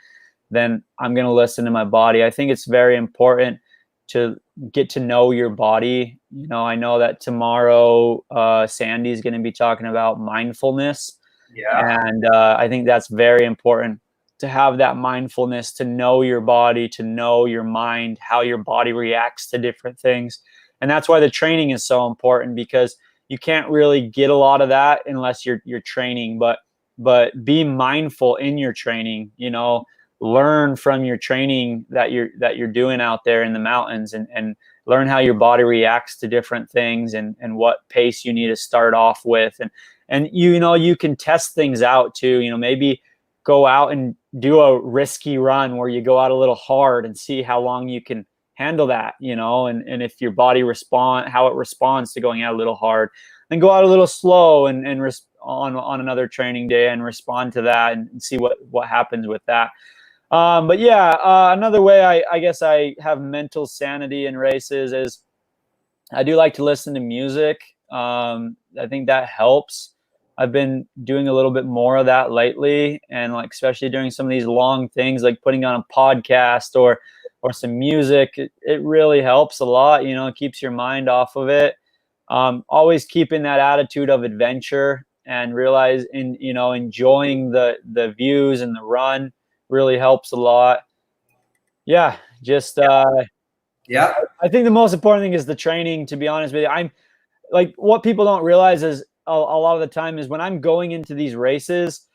then I'm going to listen to my body. I think it's very important to get to know your body. I know that tomorrow Sandy's going to be talking about mindfulness. Yeah. And I think that's very important, to have that mindfulness, to know your body, to know your mind, how your body reacts to different things. And that's why the training is so important, because you can't really get a lot of that unless you're training, but be mindful in your training, learn from your training that you're doing out there in the mountains, and learn how your body reacts to different things, and what pace you need to start off with. And you can test things out too, maybe go out and do a risky run where you go out a little hard and see how long you can handle that, and if your body how it responds to going out a little hard. Then go out a little slow and on another training day and respond to that, and see what happens with that. But yeah, another way I guess I have mental sanity in races is I do like to listen to music. I think that helps. I've been doing a little bit more of that lately, and like especially during some of these long things, like putting on a podcast or some music, it really helps a lot. It keeps your mind off of it. Always keeping that attitude of adventure, and enjoying the views and the run really helps a lot. Yeah, just I think the most important thing is the training, to be honest with you. I'm like, what people don't realize is a lot of the time is when I'm going into these races,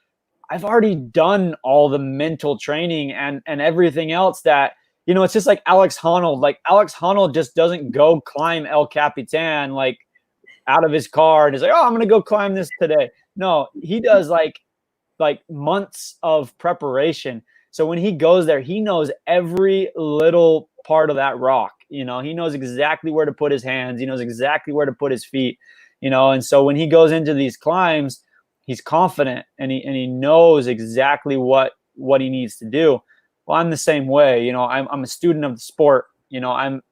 I've already done all the mental training and everything else that, it's just like Alex Honnold. Like Alex Honnold just doesn't go climb El Capitan like out of his car and is like, oh, I'm going to go climb this today. No, he does like months of preparation. So when he goes there, he knows every little part of that rock. He knows exactly where to put his hands. He knows exactly where to put his feet. And so when he goes into these climbs, he's confident, and he knows exactly what he needs to do. Well, I'm the same way. I'm a student of the sport. I'm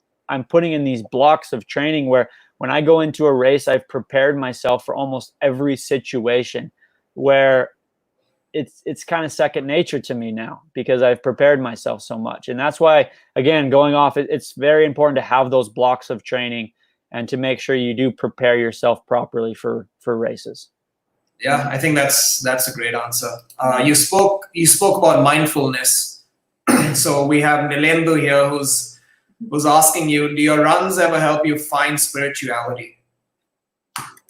putting in these blocks of training where when I go into a race, I've prepared myself for almost every situation, where it's kind of second nature to me now, because I've prepared myself so much. And that's why, again, going off, it's very important to have those blocks of training and to make sure you do prepare yourself properly for races. Yeah, I think that's a great answer. You spoke about mindfulness. So we have Nilendu here who's asking you, do your runs ever help you find spirituality?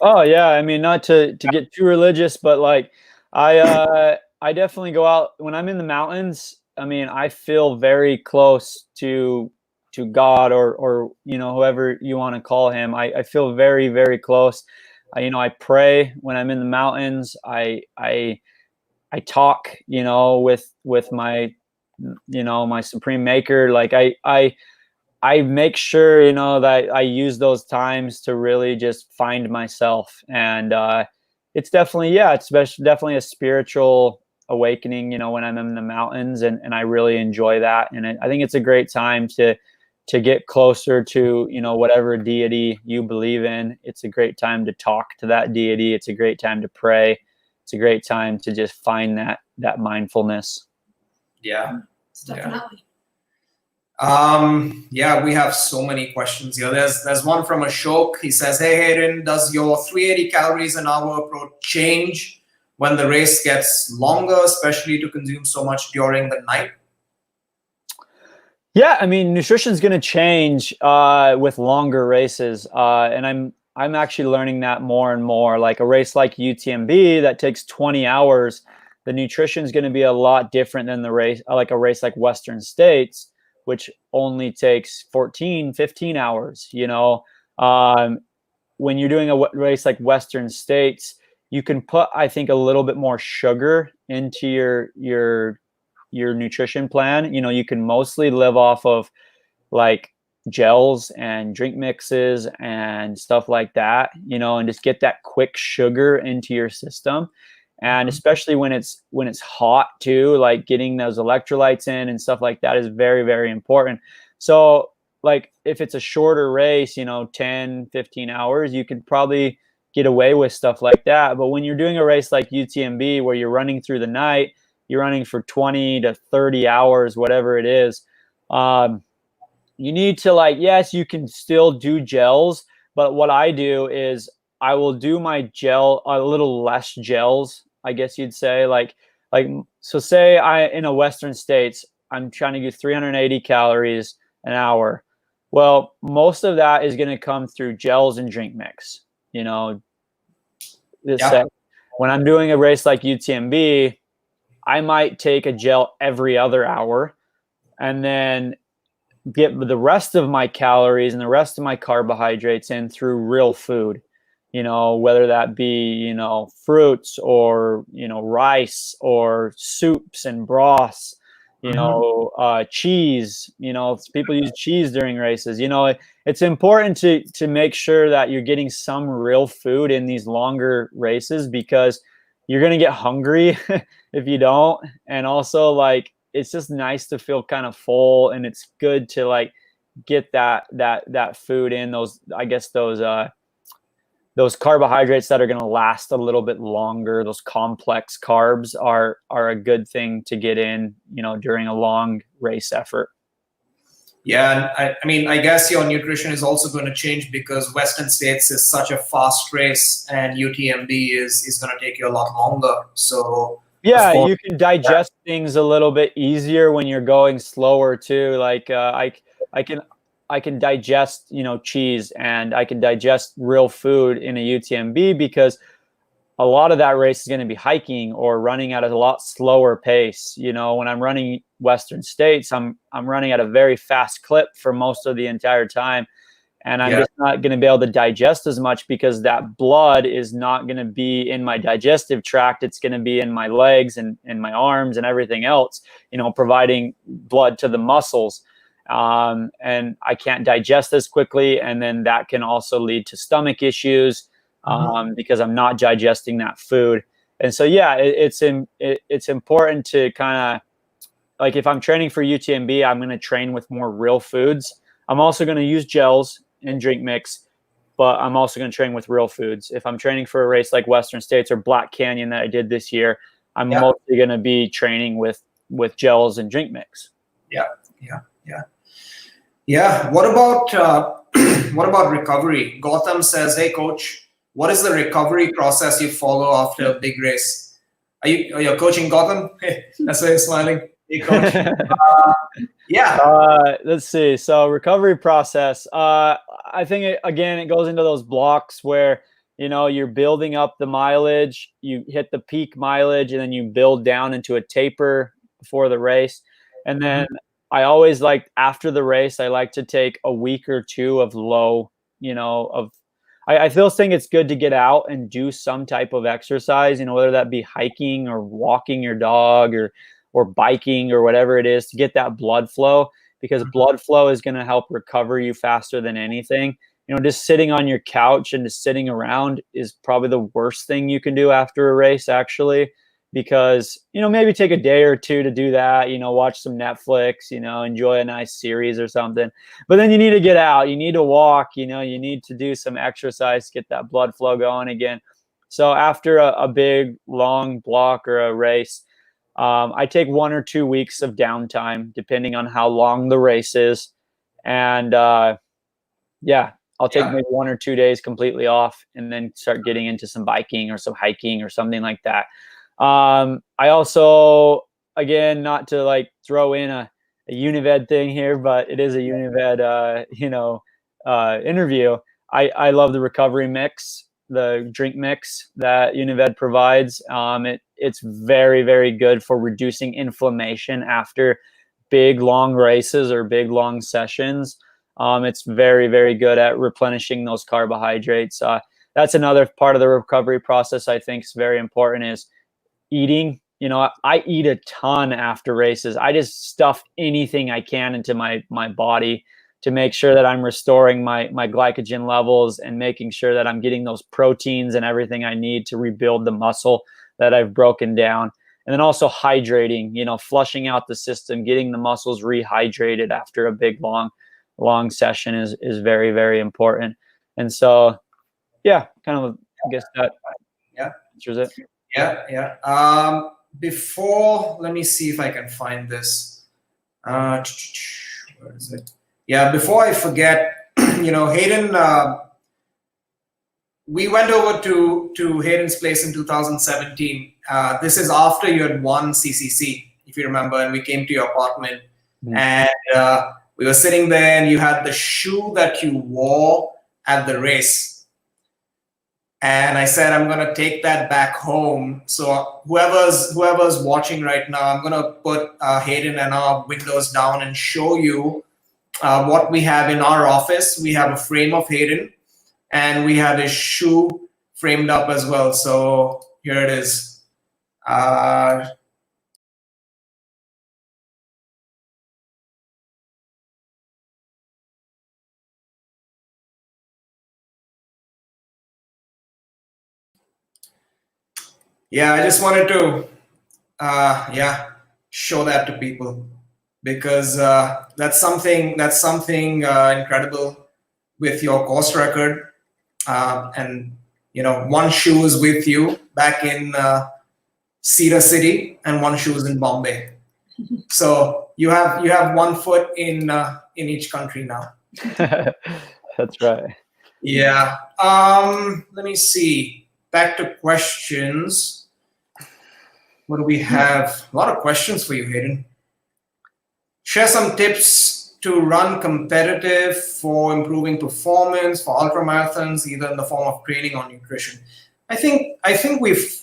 Oh yeah, I mean, not to get too religious, but like I definitely go out when I'm in the mountains. I mean, I feel very close to God, or whoever you want to call him. I feel very, very close. I pray when I'm in the mountains. I talk, with my, my supreme maker. Like I make sure, that I use those times to really just find myself. And it's definitely, definitely a spiritual awakening, when I'm in the mountains, and I really enjoy that. And I think it's a great time to to get closer to, whatever deity you believe in. It's a great time to talk to that deity. It's a great time to pray. It's a great time to just find that mindfulness. Yeah. Definitely. Yeah, we have so many questions here. There's one from Ashok. He says, "Hey Hayden, does your 380 calories an hour approach change when the race gets longer, especially to consume so much during the night?" Yeah, I mean, nutrition is going to change with longer races, and I'm actually learning that more and more. Like a race like UTMB that takes 20 hours, the nutrition is going to be a lot different than the race, like a race like Western States, which only takes 14, 15 hours. When you're doing a race like Western States, you can put, I think, a little bit more sugar into your nutrition plan. You can mostly live off of like gels and drink mixes and stuff like that, and just get that quick sugar into your system. And especially when it's hot too, like getting those electrolytes in and stuff like that is very, very important. So like if it's a shorter race, 10, 15 hours, you could probably get away with stuff like that. But when you're doing a race like UTMB where you're running through the night, you're running for 20 to 30 hours, whatever it is, you need to yes, you can still do gels, but what I do is I will do my gel a little less gels, I guess you'd say. So say in a Western States, I'm trying to get 380 calories an hour. Well, most of that is going to come through gels and drink mix. When I'm doing a race like UTMB, I might take a gel every other hour and then get the rest of my calories and the rest of my carbohydrates in through real food, whether that be, fruits or, rice or soups and broths, cheese. People use cheese during races. It's important to make sure that you're getting some real food in these longer races, because you're going to get hungry if you don't. And also it's just nice to feel kind of full, and it's good to get that food in, those carbohydrates that are going to last a little bit longer. Those complex carbs are a good thing to get in, during a long race effort. Yeah, and I mean, I guess your nutrition is also going to change because Western States is such a fast race, and UTMB is going to take you a lot longer. So yeah, you can digest things a little bit easier when you're going slower too. I can digest, cheese, and I can digest real food in a UTMB because a lot of that race is going to be hiking or running at a lot slower pace. When I'm running Western States, I'm running at a very fast clip for most of the entire time. And I'm just not going to be able to digest as much because that blood is not going to be in my digestive tract. It's going to be in my legs and my arms and everything else, providing blood to the muscles. And I can't digest as quickly. And then that can also lead to stomach issues because I'm not digesting that food. And so, yeah, it's important to kind of, if I'm training for UTMB, I'm going to train with more real foods. I'm also going to use gels and drink mix, but I'm also going to train with real foods. If I'm training for a race like Western States or Black Canyon that I did this year, I'm mostly going to be training with gels and drink mix. Yeah. What about recovery? Gautam says, "Hey coach, what is the recovery process you follow after a big race?" Are you coaching Gautam? That's why you're smiling. Hey coach. Let's see. So recovery process. I think it goes into those blocks where you're building up the mileage, you hit the peak mileage, and then you build down into a taper before the race, and then I always after the race, I like to take a week or two of low, I still think it's good to get out and do some type of exercise, whether that be hiking or walking your dog or biking or whatever it is, to get that blood flow, because blood flow is going to help recover you faster than anything. Just sitting on your couch and just sitting around is probably the worst thing you can do after a race, actually, because, maybe take a day or two to do that, watch some Netflix, enjoy a nice series or something. But then you need to get out, you need to walk, you need to do some exercise, get that blood flow going again. So after a big long block or a race, I take 1 or 2 weeks of downtime, depending on how long the race is. And I'll take maybe 1 or 2 days completely off and then start getting into some biking or some hiking or something like that. I also, again, not to like throw in a Unived thing here, but it is a Unived, interview. I love the recovery mix, the drink mix that Unived provides. It's very, very good for reducing inflammation after big, long races or big, long sessions. It's very, very good at replenishing those carbohydrates. That's another part of the recovery process I think is very important, is eating. I eat a ton after races. I just stuff anything I can into my body to make sure that I'm restoring my glycogen levels and making sure that I'm getting those proteins and everything I need to rebuild the muscle that I've broken down. And then also hydrating, flushing out the system, getting the muscles rehydrated after a big, long session is very, very important. And so, I guess that answers it. Yeah. Before, let me see if I can find this. Where is it? Yeah, before I forget, Hayden, we went over to Hayden's place in 2017. This is after you had won CCC, if you remember, and we came to your apartment. And we were sitting there, and you had the shoe that you wore at the race. And I said, I'm going to take that back home. So whoever's watching right now, I'm going to put Hayden and our windows down and show you what we have in our office. We have a frame of Hayden, and we have his shoe framed up as well. So here it is. I just wanted to show that to people, because that's something incredible with your course record. And one shoe is with you back in Cedar City, and one shoe is in Bombay. So you have 1 foot in each country now. That's right. Yeah. Let me see. Back to questions. What do we have? A lot of questions for you, Hayden. Share some tips to run competitive for improving performance for ultramarathons, either in the form of training or nutrition. I think we've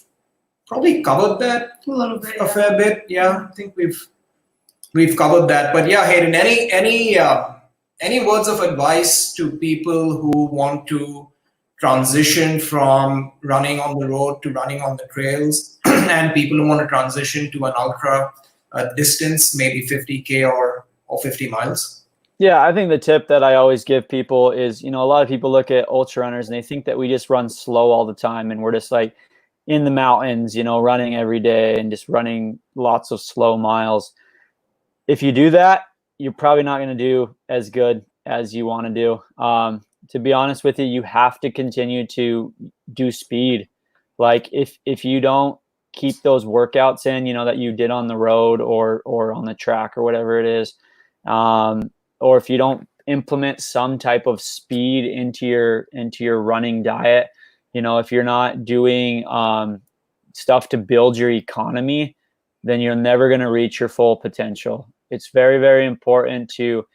probably covered that A little bit. a fair bit. Yeah, I think we've covered that. But yeah, Hayden, any words of advice to people who want to transition from running on the road to running on the trails, and people who want to transition to an ultra distance, maybe 50K or 50 miles? Yeah, I think the tip that I always give people is, a lot of people look at ultra runners and they think that we just run slow all the time, and we're just like in the mountains, running every day and just running lots of slow miles. If you do that, you're probably not going to do as good as you want to do. To be honest with you, you have to continue to do speed. Like if you don't keep those workouts in, that you did on the road or on the track or whatever it is, or if you don't implement some type of speed into your running diet, if you're not doing stuff to build your economy, then you're never going to reach your full potential. It's very, very important to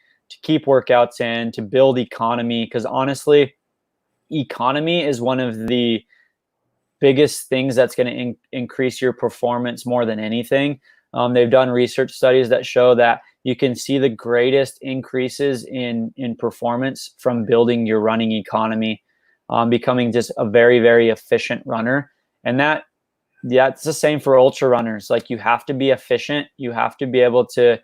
keep workouts in, to build economy, because honestly, economy is one of the biggest things that's going to increase your performance more than anything. They've done research studies that show that you can see the greatest increases in performance from building your running economy, becoming just a very, very efficient runner. And it's the same for ultra runners. Like, you have to be efficient. You have to be able to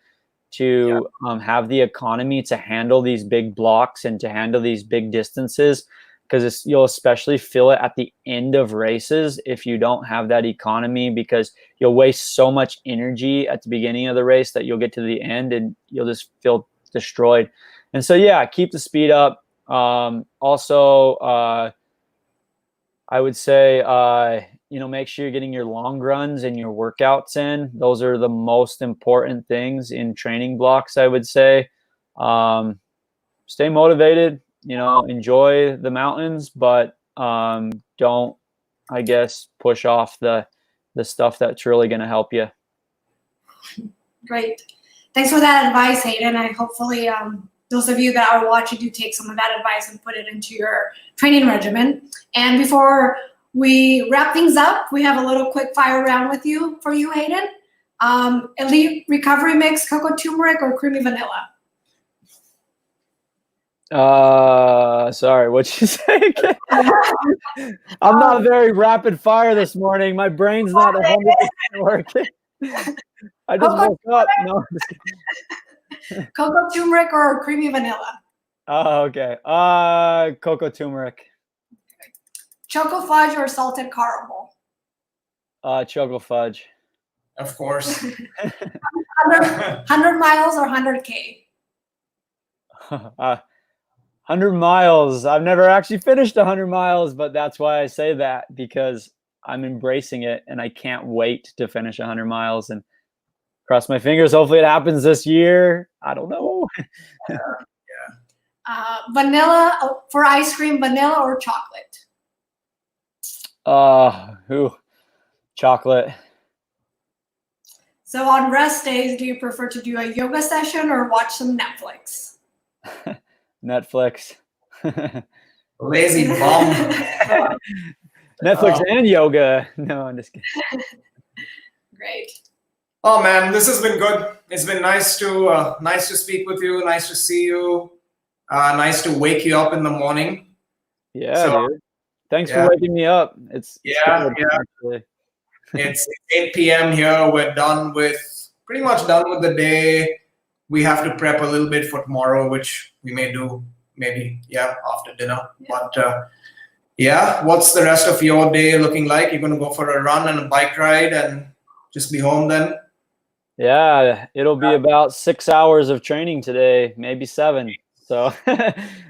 have the economy to handle these big blocks and to handle these big distances. because you'll especially feel it at the end of races if you don't have that economy, because you'll waste so much energy at the beginning of the race that you'll get to the end and you'll just feel destroyed. And so, yeah, keep the speed up. Also, I would say, make sure you're getting your long runs and your workouts in. Those are the most important things in training blocks, I would say. Stay motivated, enjoy the mountains, but don't, I guess, push off the stuff that's really going to help you. Great. Thanks for that advice, Hayden. I hopefully those of you that are watching do take some of that advice and put it into your training regimen. And before we wrap things up, we have a little quick fire round for you, Hayden. Elite recovery mix, cocoa turmeric, or creamy vanilla? Sorry, what'd you say again? I'm not very rapid fire this morning. My brain's not 100% working. I just woke up. No, I'm just kidding. Cocoa turmeric or creamy vanilla? Oh, okay. Cocoa turmeric. Choco fudge or salted caramel? Choco fudge. Of course. 100 miles or 100K? 100 miles. I've never actually finished 100 miles, but that's why I say that, because I'm embracing it and I can't wait to finish 100 miles and cross my fingers. Hopefully it happens this year. I don't know. Vanilla for ice cream, vanilla or chocolate? Chocolate. So on rest days, do you prefer to do a yoga session or watch some Netflix? Netflix. Lazy bum. Netflix and yoga. No, I'm just kidding. Great. Oh man, this has been good. It's been nice to speak with you. Nice to see you. Nice to wake you up in the morning. Yeah, dude. Thanks for waking me up. It's It's 8 p.m. here. We're pretty much done with the day. We have to prep a little bit for tomorrow, which we may do maybe after dinner. But what's the rest of your day looking like? You're going to go for a run and a bike ride and just be home then? Yeah, it'll be about 6 hours of training today, maybe 7. So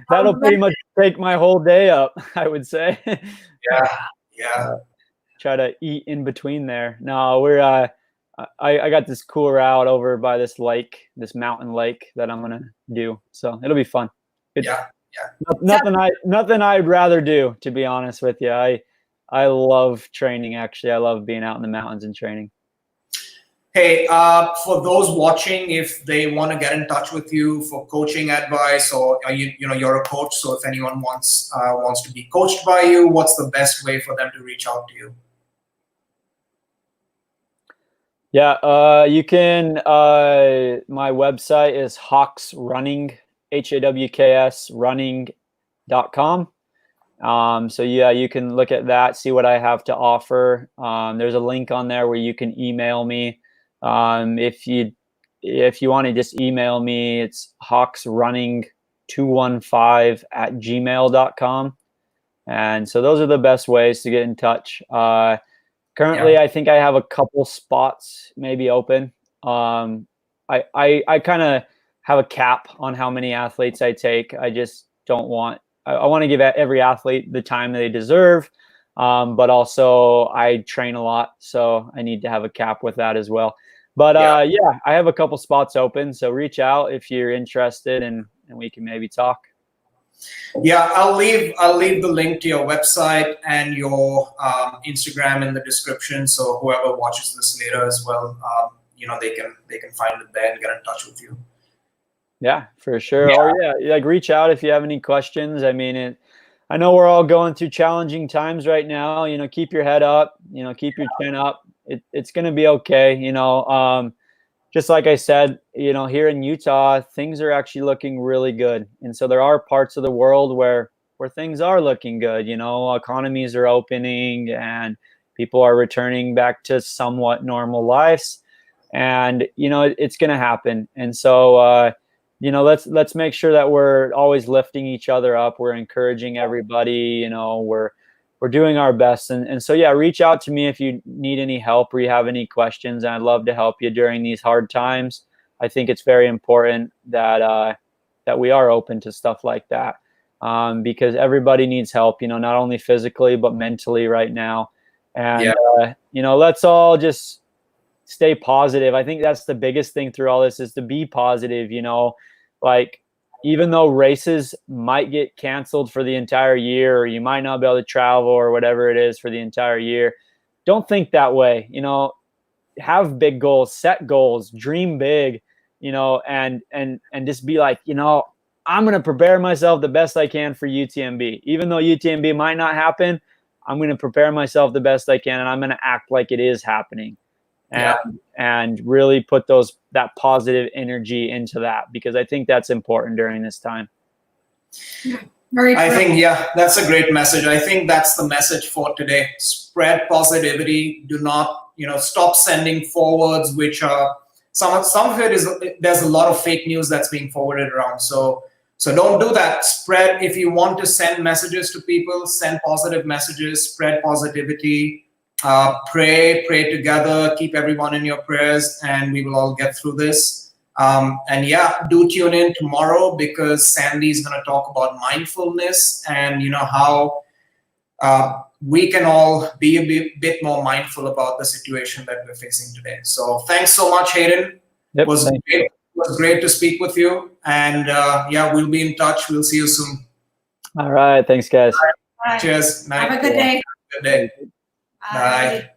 that'll pretty much take my whole day up, I would say. Yeah. Try to eat in between there. No, we're I got this cool route over by this lake, this mountain lake that I'm gonna do. So it'll be fun. Nothing I'd rather do, to be honest with you. I love training. Actually, I love being out in the mountains and training. Hey, for those watching, if they want to get in touch with you for coaching advice, or you're a coach, so if anyone wants to be coached by you, what's the best way for them to reach out to you? Yeah, you can. My website is Hawks Running, HAWKS running.com. So yeah, you can look at that, see what I have to offer. There's a link on there where you can email me. If you want to just email me, it's hawksrunning215@gmail.com. And so those are the best ways to get in touch. Currently, I think I have a couple spots maybe open. I kind of have a cap on how many athletes I take. I just don't want, I want to give every athlete the time they deserve. But also I train a lot, so I need to have a cap with that as well. But I have a couple spots open, so reach out if you're interested, and we can maybe talk. Yeah, I'll leave the link to your website and your Instagram in the description, so whoever watches this later as well, they can find it there and get in touch with you. Yeah, for sure. Yeah. Or like reach out if you have any questions. I mean, I know we're all going through challenging times right now. Keep your head up. Keep your chin up. It's going to be okay. Just like I said, here in Utah, things are actually looking really good. And so there are parts of the world where things are looking good. Economies are opening and people are returning back to somewhat normal lives. And, it's going to happen. And so, let's make sure that we're always lifting each other up. We're encouraging everybody. We're doing our best. And so, yeah, reach out to me if you need any help or you have any questions. And I'd love to help you during these hard times. I think it's very important that we are open to stuff like that, because everybody needs help, not only physically, but mentally right now. And, let's all just stay positive. I think that's the biggest thing through all this, is to be positive. Like, even though races might get canceled for the entire year, or you might not be able to travel or whatever it is for the entire year, don't think that way. Have big goals, set goals, dream big, and just be like, I'm going to prepare myself the best I can for UTMB. Even though UTMB might not happen, I'm going to prepare myself the best I can, and I'm going to act like it is happening. And really put that positive energy into that, because I think that's important during this time. Very true. I think, that's a great message. I think that's the message for today. Spread positivity. Do not, stop sending forwards, which are some of it is, there's a lot of fake news that's being forwarded around. So don't do that. Spread, if you want to send messages to people, send positive messages, spread positivity. Pray together, keep everyone in your prayers, and we will all get through this. Do tune in tomorrow, because Sandy's going to talk about mindfulness and how we can all be a bit more mindful about the situation that we're facing today. So thanks so much, Hayden. Yep, It was great to speak with you, and we'll be in touch. We'll see you soon. All right, thanks guys. Bye. Cheers. Night. Have a good day. Good day. Bye.